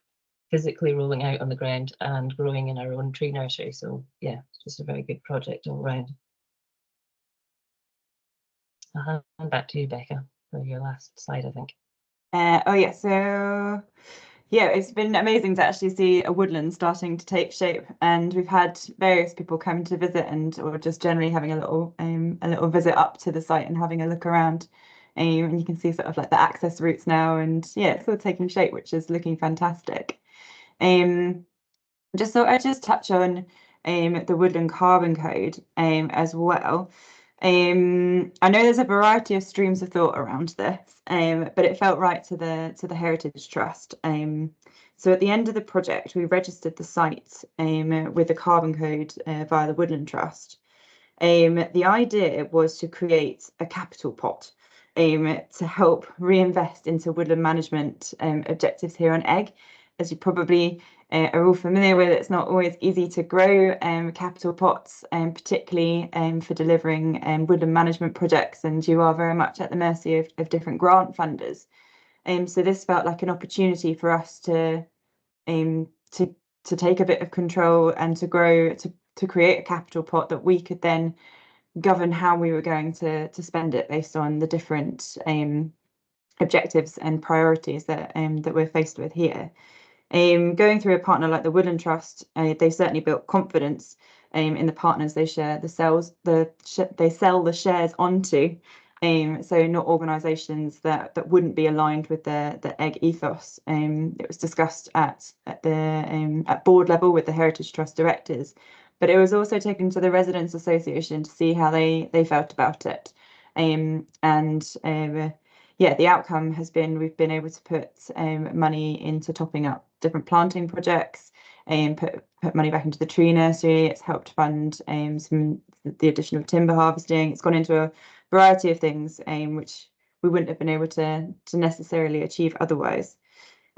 physically rolling out on the ground and growing in our own tree nursery. So yeah, it's just a very good project all round. I'll hand back to you, Becca, for your last slide, I think. Oh yeah, so yeah, it's been amazing to actually see a woodland starting to take shape, and we've had various people come to visit, or just generally having a little visit up to the site and having a look around, and you can see sort of like the access routes now, and yeah, it's all taking shape, which is looking fantastic. Just thought I'd just touch on the woodland carbon code as well. I know there's a variety of streams of thought around this, but it felt right to the Heritage Trust. So at the end of the project, we registered the site with the carbon code via the Woodland Trust. The idea was to create a capital pot to help reinvest into woodland management objectives here on Eigg. As you probably are all familiar with, it's not always easy to grow capital pots, particularly for delivering woodland management projects, and you are very much at the mercy of different grant funders. So this felt like an opportunity for us to to take a bit of control and to grow, to create a capital pot that we could then govern how we were going to spend it based on the different objectives and priorities that we're faced with here. Going through a partner like the Woodland Trust, they certainly built confidence in the partners they share the sales, they sell the shares onto. So not organisations that wouldn't be aligned with the Eigg ethos. It was discussed at board level with the Heritage Trust directors, but it was also taken to the Residents Association to see how they felt about it. Yeah, the outcome has been we've been able to put money into topping up different planting projects and put money back into the tree nursery. It's helped fund the addition of timber harvesting. It's gone into a variety of things which we wouldn't have been able to necessarily achieve otherwise.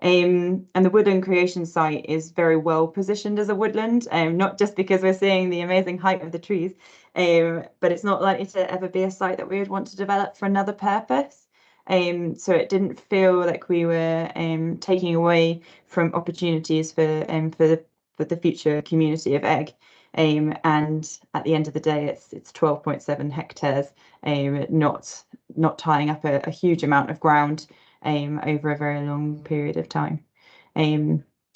And the woodland creation site is very well positioned as a woodland, not just because we're seeing the amazing height of the trees, but it's not likely to ever be a site that we would want to develop for another purpose. So it didn't feel like we were taking away from opportunities for the future community of Eigg. And at the end of the day, it's 12.7 hectares, not tying up a huge amount of ground over a very long period of time.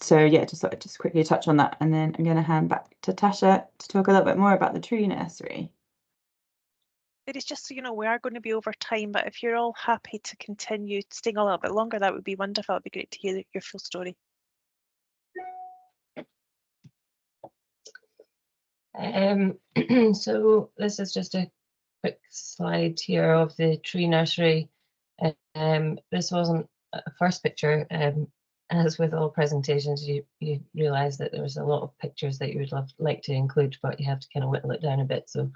So yeah, just quickly touch on that, and then I'm going to hand back to Tasha to talk a little bit more about the tree nursery. It is just so you know, we are going to be over time, but if you're all happy to continue staying a little bit longer, that would be wonderful. It'd be great to hear your full story. So this is just a quick slide here of the tree nursery. This wasn't a first picture. As with all presentations, you realise that there's a lot of pictures that you would like to include, but you have to kind of whittle it down a bit. So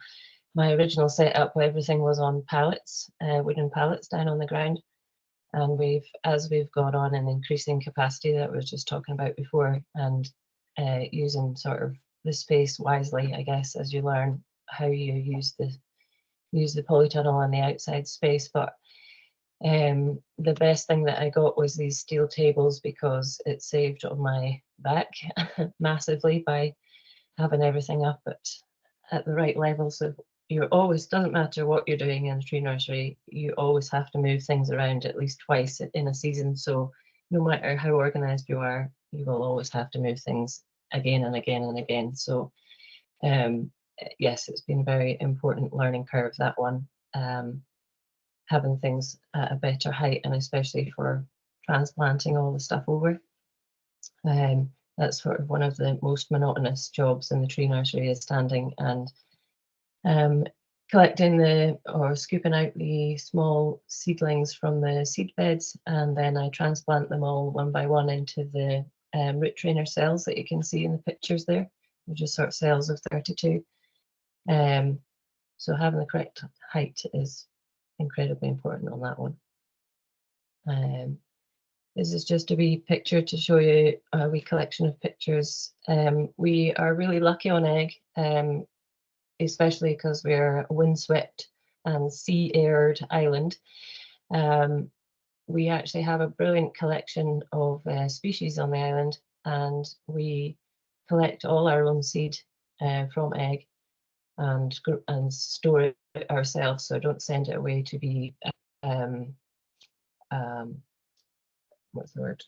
my original setup, everything was on pallets, wooden pallets down on the ground. And as we've gone on in increasing capacity that we were just talking about before, and using sort of the space wisely, I guess, as you learn how you use the polytunnel and the outside space. But the best thing that I got was these steel tables, because it saved on my back massively by having everything up at the right level. So you always, doesn't matter what you're doing in the tree nursery, you always have to move things around at least twice in a season. So no matter how organized you are, you will always have to move things again and again and again. So yes, it's been a very important learning curve, that one, having things at a better height, and especially for transplanting all the stuff over. That's sort of one of the most monotonous jobs in the tree nursery, is standing and collecting or scooping out the small seedlings from the seed beds, and then I transplant them all one by one into the root trainer cells that you can see in the pictures there, which are sort of cells of 32. So having the correct height is incredibly important on that one. This is just a wee picture to show you a wee collection of pictures. We are really lucky on Eigg, especially because we're a windswept and sea-aired island. We actually have a brilliant collection of species on the island, and we collect all our own seed from Eigg and store it ourselves, so don't send it away to be what's the word,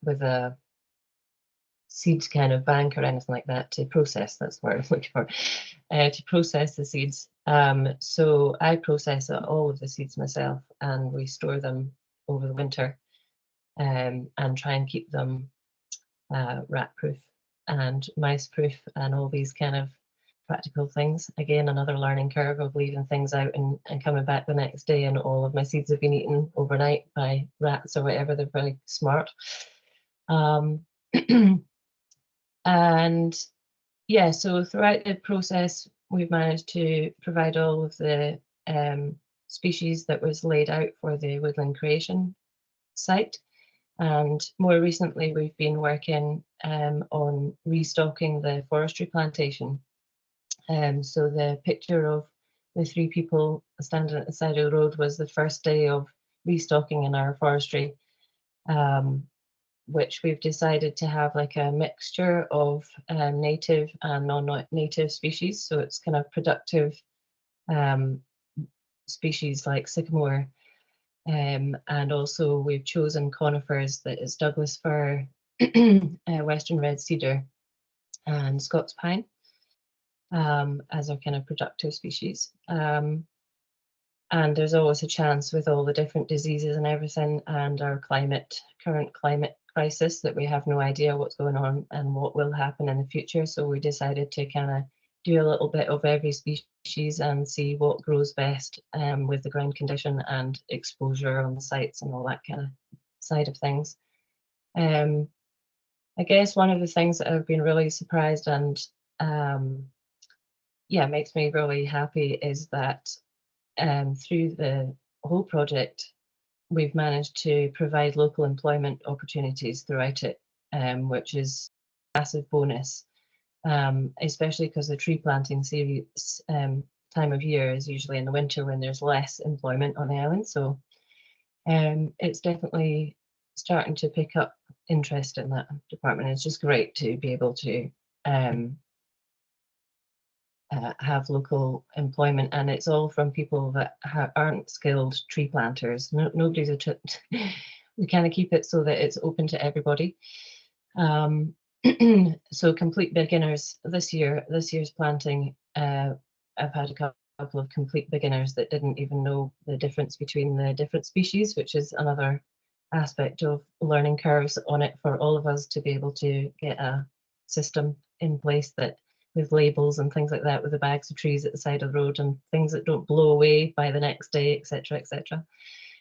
with a seed kind of bank or anything like that to process. That's what I'm looking for, to process the seeds. So I process all of the seeds myself, and we store them over the winter, and try and keep them rat proof and mice proof and all these kind of practical things. Again, another learning curve of leaving things out and coming back the next day and all of my seeds have been eaten overnight by rats or whatever. They're very smart. And yeah, so throughout the process, we've managed to provide all of the species that was laid out for the woodland creation site. And more recently, we've been working on restocking the forestry plantation. So the picture of the 3 people standing at the side of the road was the first day of restocking in our forestry. which we've decided to have like a mixture of native and non-native species. So it's kind of productive species like sycamore. And also we've chosen conifers that is Douglas fir, western red cedar, and Scots pine as our kind of productive species. And there's always a chance with all the different diseases and everything, and our current climate crisis, that we have no idea what's going on and what will happen in the future. So we decided to kind of do a little bit of every species and see what grows best with the ground condition and exposure on the sites and all that kind of side of things. I guess one of the things that I've been really surprised and yeah, makes me really happy is that through the whole project, we've managed to provide local employment opportunities throughout it, which is a massive bonus, especially because the tree planting series time of year is usually in the winter when there's less employment on the island. So it's definitely starting to pick up interest in that department. It's just great to be able to have local employment, and it's all from people that aren't skilled tree planters. Nobody's we kind of keep it so that it's open to everybody. So complete beginners this year's planting, I've had a couple of complete beginners that didn't even know the difference between the different species, which is another aspect of learning curves on it for all of us to be able to get a system in place that with labels and things like that, with the bags of trees at the side of the road and things that don't blow away by the next day, etc., etc.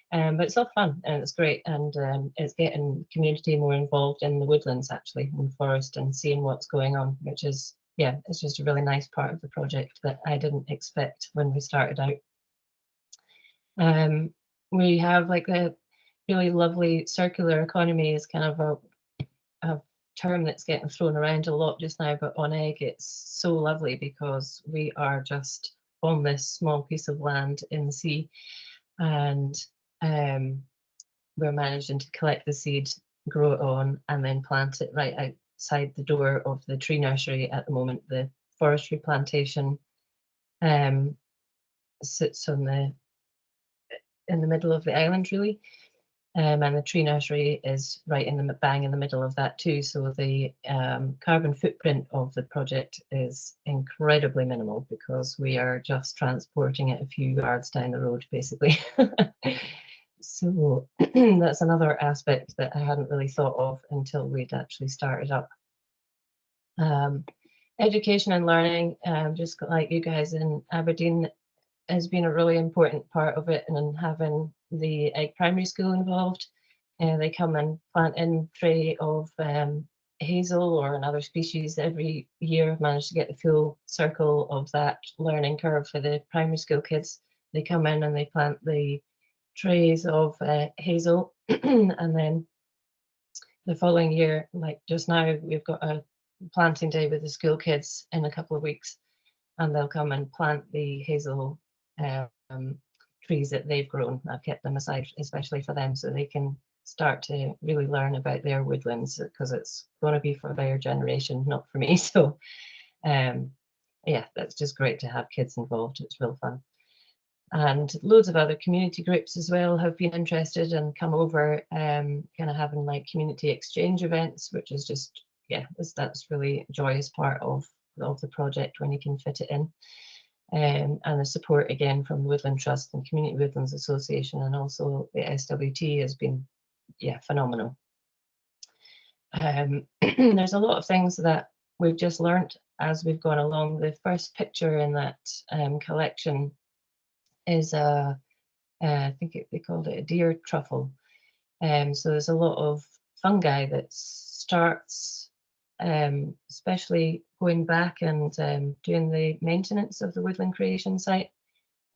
But it's all fun and it's great, and it's getting community more involved in the woodlands, actually, in the forest, and seeing what's going on, which is, yeah, it's just a really nice part of the project that I didn't expect when we started out. We have like a really lovely circular economy is kind of a term that's getting thrown around a lot just now, but on Eigg it's so lovely because we are just on this small piece of land in the sea, and we're managing to collect the seed, grow it on, and then plant it right outside the door of the tree nursery at the moment. The forestry plantation sits in the middle of the island, really. And the tree nursery is right in the bang in the middle of that too. So the carbon footprint of the project is incredibly minimal because we are just transporting it a few yards down the road, basically. So that's another aspect that I hadn't really thought of until we'd actually started up. Education and learning, just like you guys in Aberdeen, has been a really important part of it, and having the Eigg Primary School involved. They come and plant in tray of hazel or another species every year. I've managed to get the full circle of that learning curve for the primary school kids. They come in and they plant the trays of hazel, and then the following year, like just now, we've got a planting day with the school kids in a couple of weeks, and they'll come and plant the hazel trees that they've grown. I've kept them aside especially for them so they can start to really learn about their woodlands, because it's going to be for their generation, not for me. So yeah, that's just great to have kids involved. It's real fun. And loads of other community groups as well have been interested and come over, kind of having like community exchange events, which is just, yeah, that's really a joyous part of the project when you can fit it in. And the support again from the Woodland Trust and Community Woodlands Association, and also the SWT, has been, yeah, phenomenal. There's a lot of things that we've just learnt as we've gone along. The first picture in that collection is I think they called it a deer truffle. So there's a lot of fungi that starts, especially going back and doing the maintenance of the woodland creation site.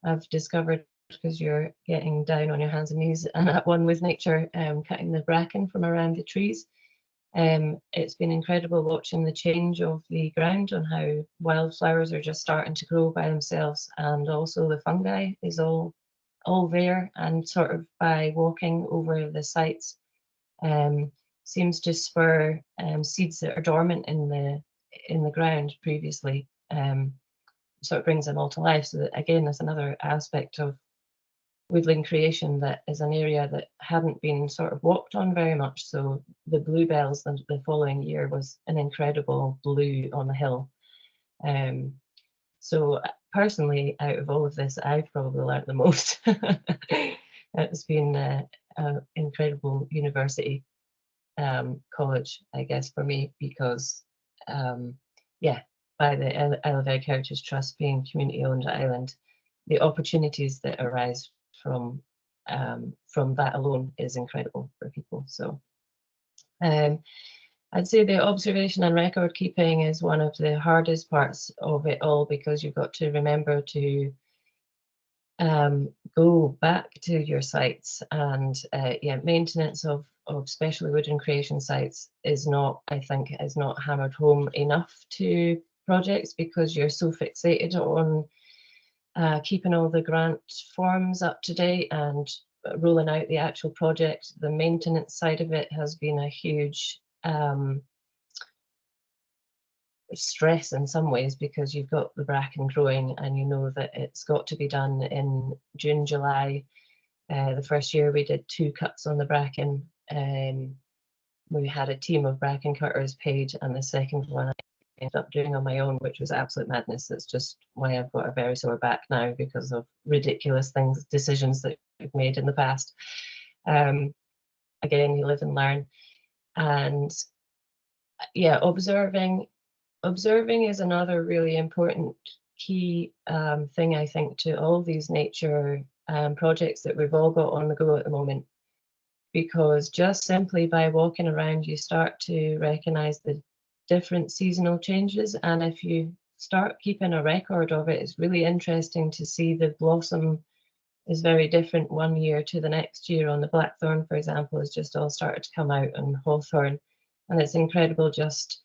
I've discovered, because you're getting down on your hands and knees and at one with nature, cutting the bracken from around the trees. It's been incredible watching the change of the ground on how wildflowers are just starting to grow by themselves, and also the fungi is all there, and sort of by walking over the sites, seems to spur seeds that are dormant in the ground previously. So it brings them all to life. So that, again, there's another aspect of woodland creation that is an area that hadn't been sort of walked on very much. So the bluebells the following year was an incredible blue on the hill. So personally, out of all of this, I've probably learnt the most. It's been an incredible university college, I guess, for me, because yeah, by the Isle of Eigg Heritage Trust being community-owned island, the opportunities that arise from that alone is incredible for people. So I'd say the observation and record keeping is one of the hardest parts of it all, because you've got to remember to go back to your sites, and yeah, maintenance of specially woodland creation sites is not, I think, is not hammered home enough to projects, because you're so fixated on keeping all the grant forms up to date and rolling out the actual project. The maintenance side of it has been a huge stress in some ways, because you've got the bracken growing and you know that it's got to be done in June, July. The first year we did 2 cuts on the bracken. We had a team of bracken cutters paid, and the second one I ended up doing on my own, which was absolute madness. That's just why I've got a very sore back now, because of ridiculous decisions that we've made in the past. Again, you live and learn. And yeah, observing is another really important key thing, I think, to all these nature projects that we've all got on the go at the moment, because just simply by walking around you start to recognize the different seasonal changes, and if you start keeping a record of it, it's really interesting to see the blossom is very different one year to the next year. On the blackthorn, for example, has just all started to come out, and hawthorn, and it's incredible just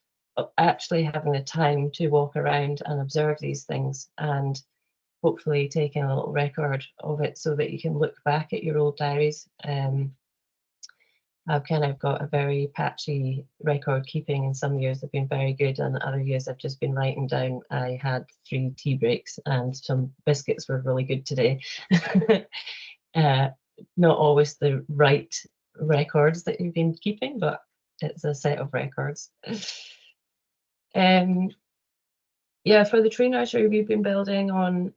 actually having the time to walk around and observe these things, and hopefully taking a little record of it so that you can look back at your old diaries. I've kind of got a very patchy record keeping. In some years have been very good, and other years I've just been writing down, I had 3 tea breaks and some biscuits were really good today. Not always the right records that you've been keeping, but it's a set of records. Yeah, for the tree nursery, we've been building on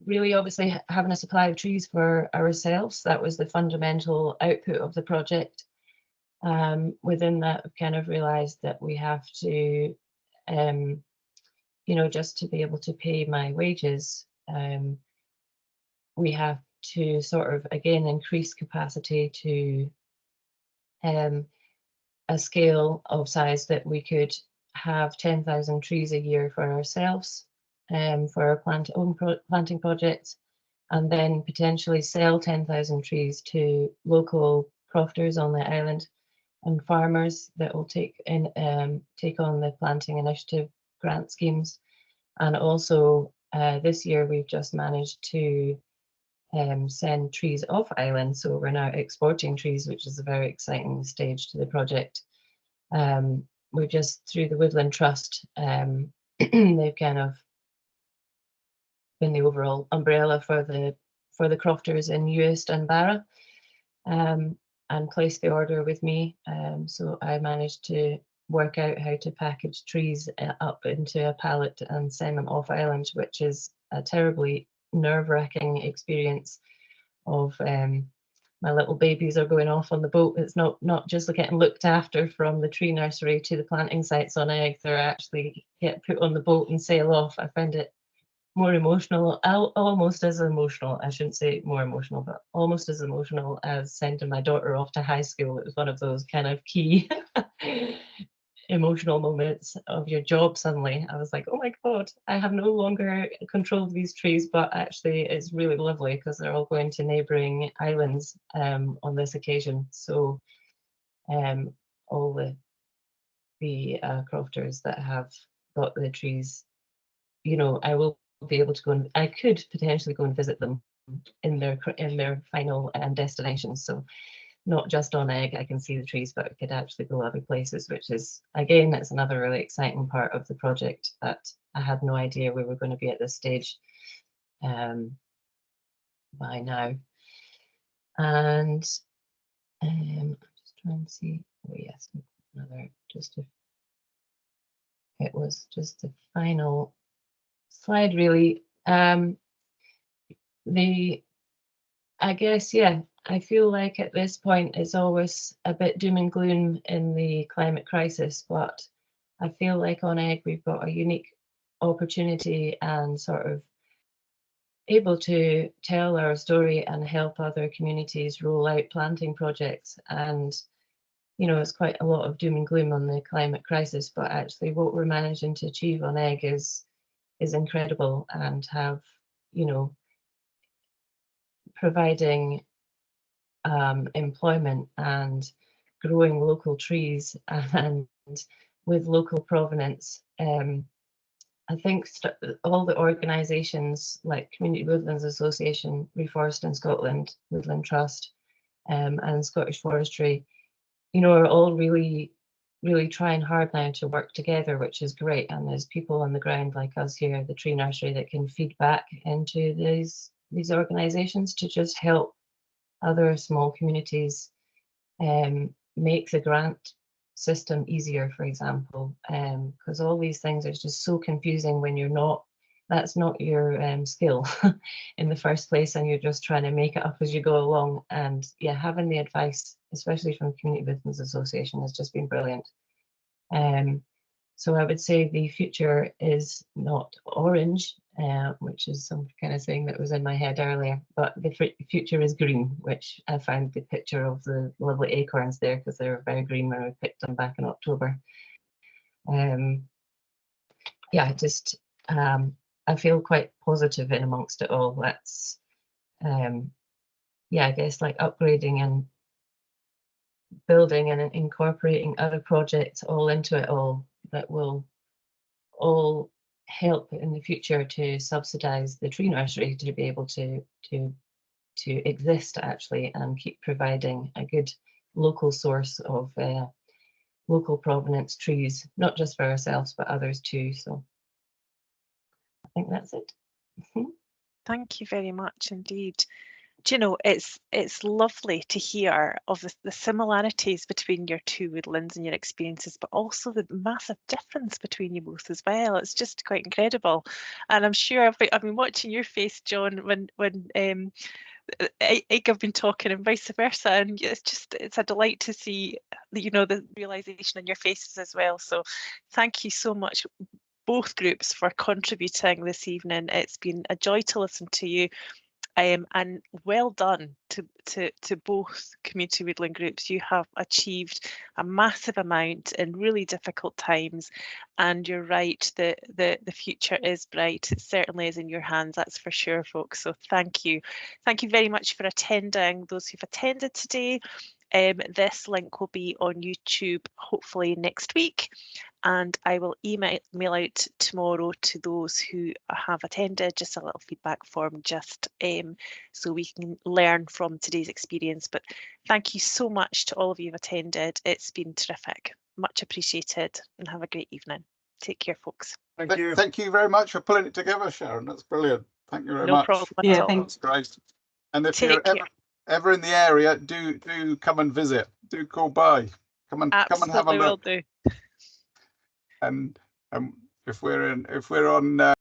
really obviously having a supply of trees for ourselves. That was the fundamental output of the project. Within that, I've kind of realized that we have to, you know, just to be able to pay my wages, we have to sort of, again, increase capacity to a scale of size that we could have 10,000 trees a year for ourselves, for our own planting projects, and then potentially sell 10,000 trees to local crofters on the island and farmers that will take on the planting initiative grant schemes. And also this year we've just managed to send trees off island, so we're now exporting trees, which is a very exciting stage to the project. We're just through the Woodland Trust, they've kind of been the overall umbrella for the crofters in Uist and Barra, and placed the order with me. So I managed to work out how to package trees up into a pallet and send them off island, which is a terribly nerve-wracking experience of my little babies are going off on the boat. It's not just getting looked after from the tree nursery to the planting sites on Eigg. They're actually get put on the boat and sail off. I find it more emotional, almost as emotional, I shouldn't say more emotional, but almost as emotional as sending my daughter off to high school. It was one of those kind of key emotional moments of your job. Suddenly I was like, oh my god, I have no longer control of these trees, but actually it's really lovely because they're all going to neighbouring islands on this occasion. So all the crofters that have got the trees, you know, I will be able to go and I could potentially go and visit them in their final destinations. So not just on Eigg. I can see the trees, but it could actually go other places, which is, again, it's another really exciting part of the project that I had no idea we were going to be at this stage by now. And I'm just trying to see. Oh yes, another it was just the final slide, really. I guess, yeah, I feel like at this point it's always a bit doom and gloom in the climate crisis, but I feel like on Eigg we've got a unique opportunity and sort of able to tell our story and help other communities roll out planting projects. And you know, it's quite a lot of doom and gloom on the climate crisis, but actually what we're managing to achieve on Eigg is incredible, and have, you know, providing employment and growing local trees and with local provenance. I think all the organisations like Community Woodlands Association, Reforesting Scotland, Woodland Trust, and Scottish Forestry, you know, are all really trying hard now to work together, which is great. And there's people on the ground like us here, the Tree Nursery, that can feed back into these organisations to just help other small communities make the grant system easier, for example, because all these things are just so confusing when that's not your skill in the first place, and you're just trying to make it up as you go along. And yeah, having the advice, especially from the Community Woodlands Association, has just been brilliant. So I would say the future is not orange, which is some kind of thing that was in my head earlier, but the future is green, which I found the picture of the lovely acorns there, because they were very green when we picked them back in October. Yeah, just I feel quite positive in amongst it all. That's yeah, I guess like upgrading and building and incorporating other projects all into it all, that will all help in the future to subsidise the Tree Nursery to be able to exist actually, and keep providing a good local source of local provenance trees, not just for ourselves but others too. So I think that's it. Thank you very much indeed. Do you know, it's lovely to hear of the similarities between your two woodlands and your experiences, but also the massive difference between you both as well. It's just quite incredible. And I'm sure I've been watching your face, John, when Eigg have been talking, and vice versa, and it's a delight to see, you know, the realization in your faces as well. So thank you so much, both groups, for contributing this evening. It's been a joy to listen to you. And well done to both community woodland groups. You have achieved a massive amount in really difficult times, and you're right, the future is bright. It certainly is in your hands, that's for sure, folks. So thank you very much for attending, those who've attended today. This link will be on YouTube hopefully next week, and I will email out tomorrow to those who have attended, just a little feedback form, just so we can learn from today's experience. But thank you so much to all of you who've attended. It's been terrific, much appreciated, and have a great evening. Take care, folks. Thank you. Thank you very much for pulling it together, Sharon. That's brilliant. Thank you very much. No problem Yeah, at all. thanks. That's great. And if Take you're care. ever in the area, do come and visit. Do call by. Come and have a Absolutely will look. do. And if we're on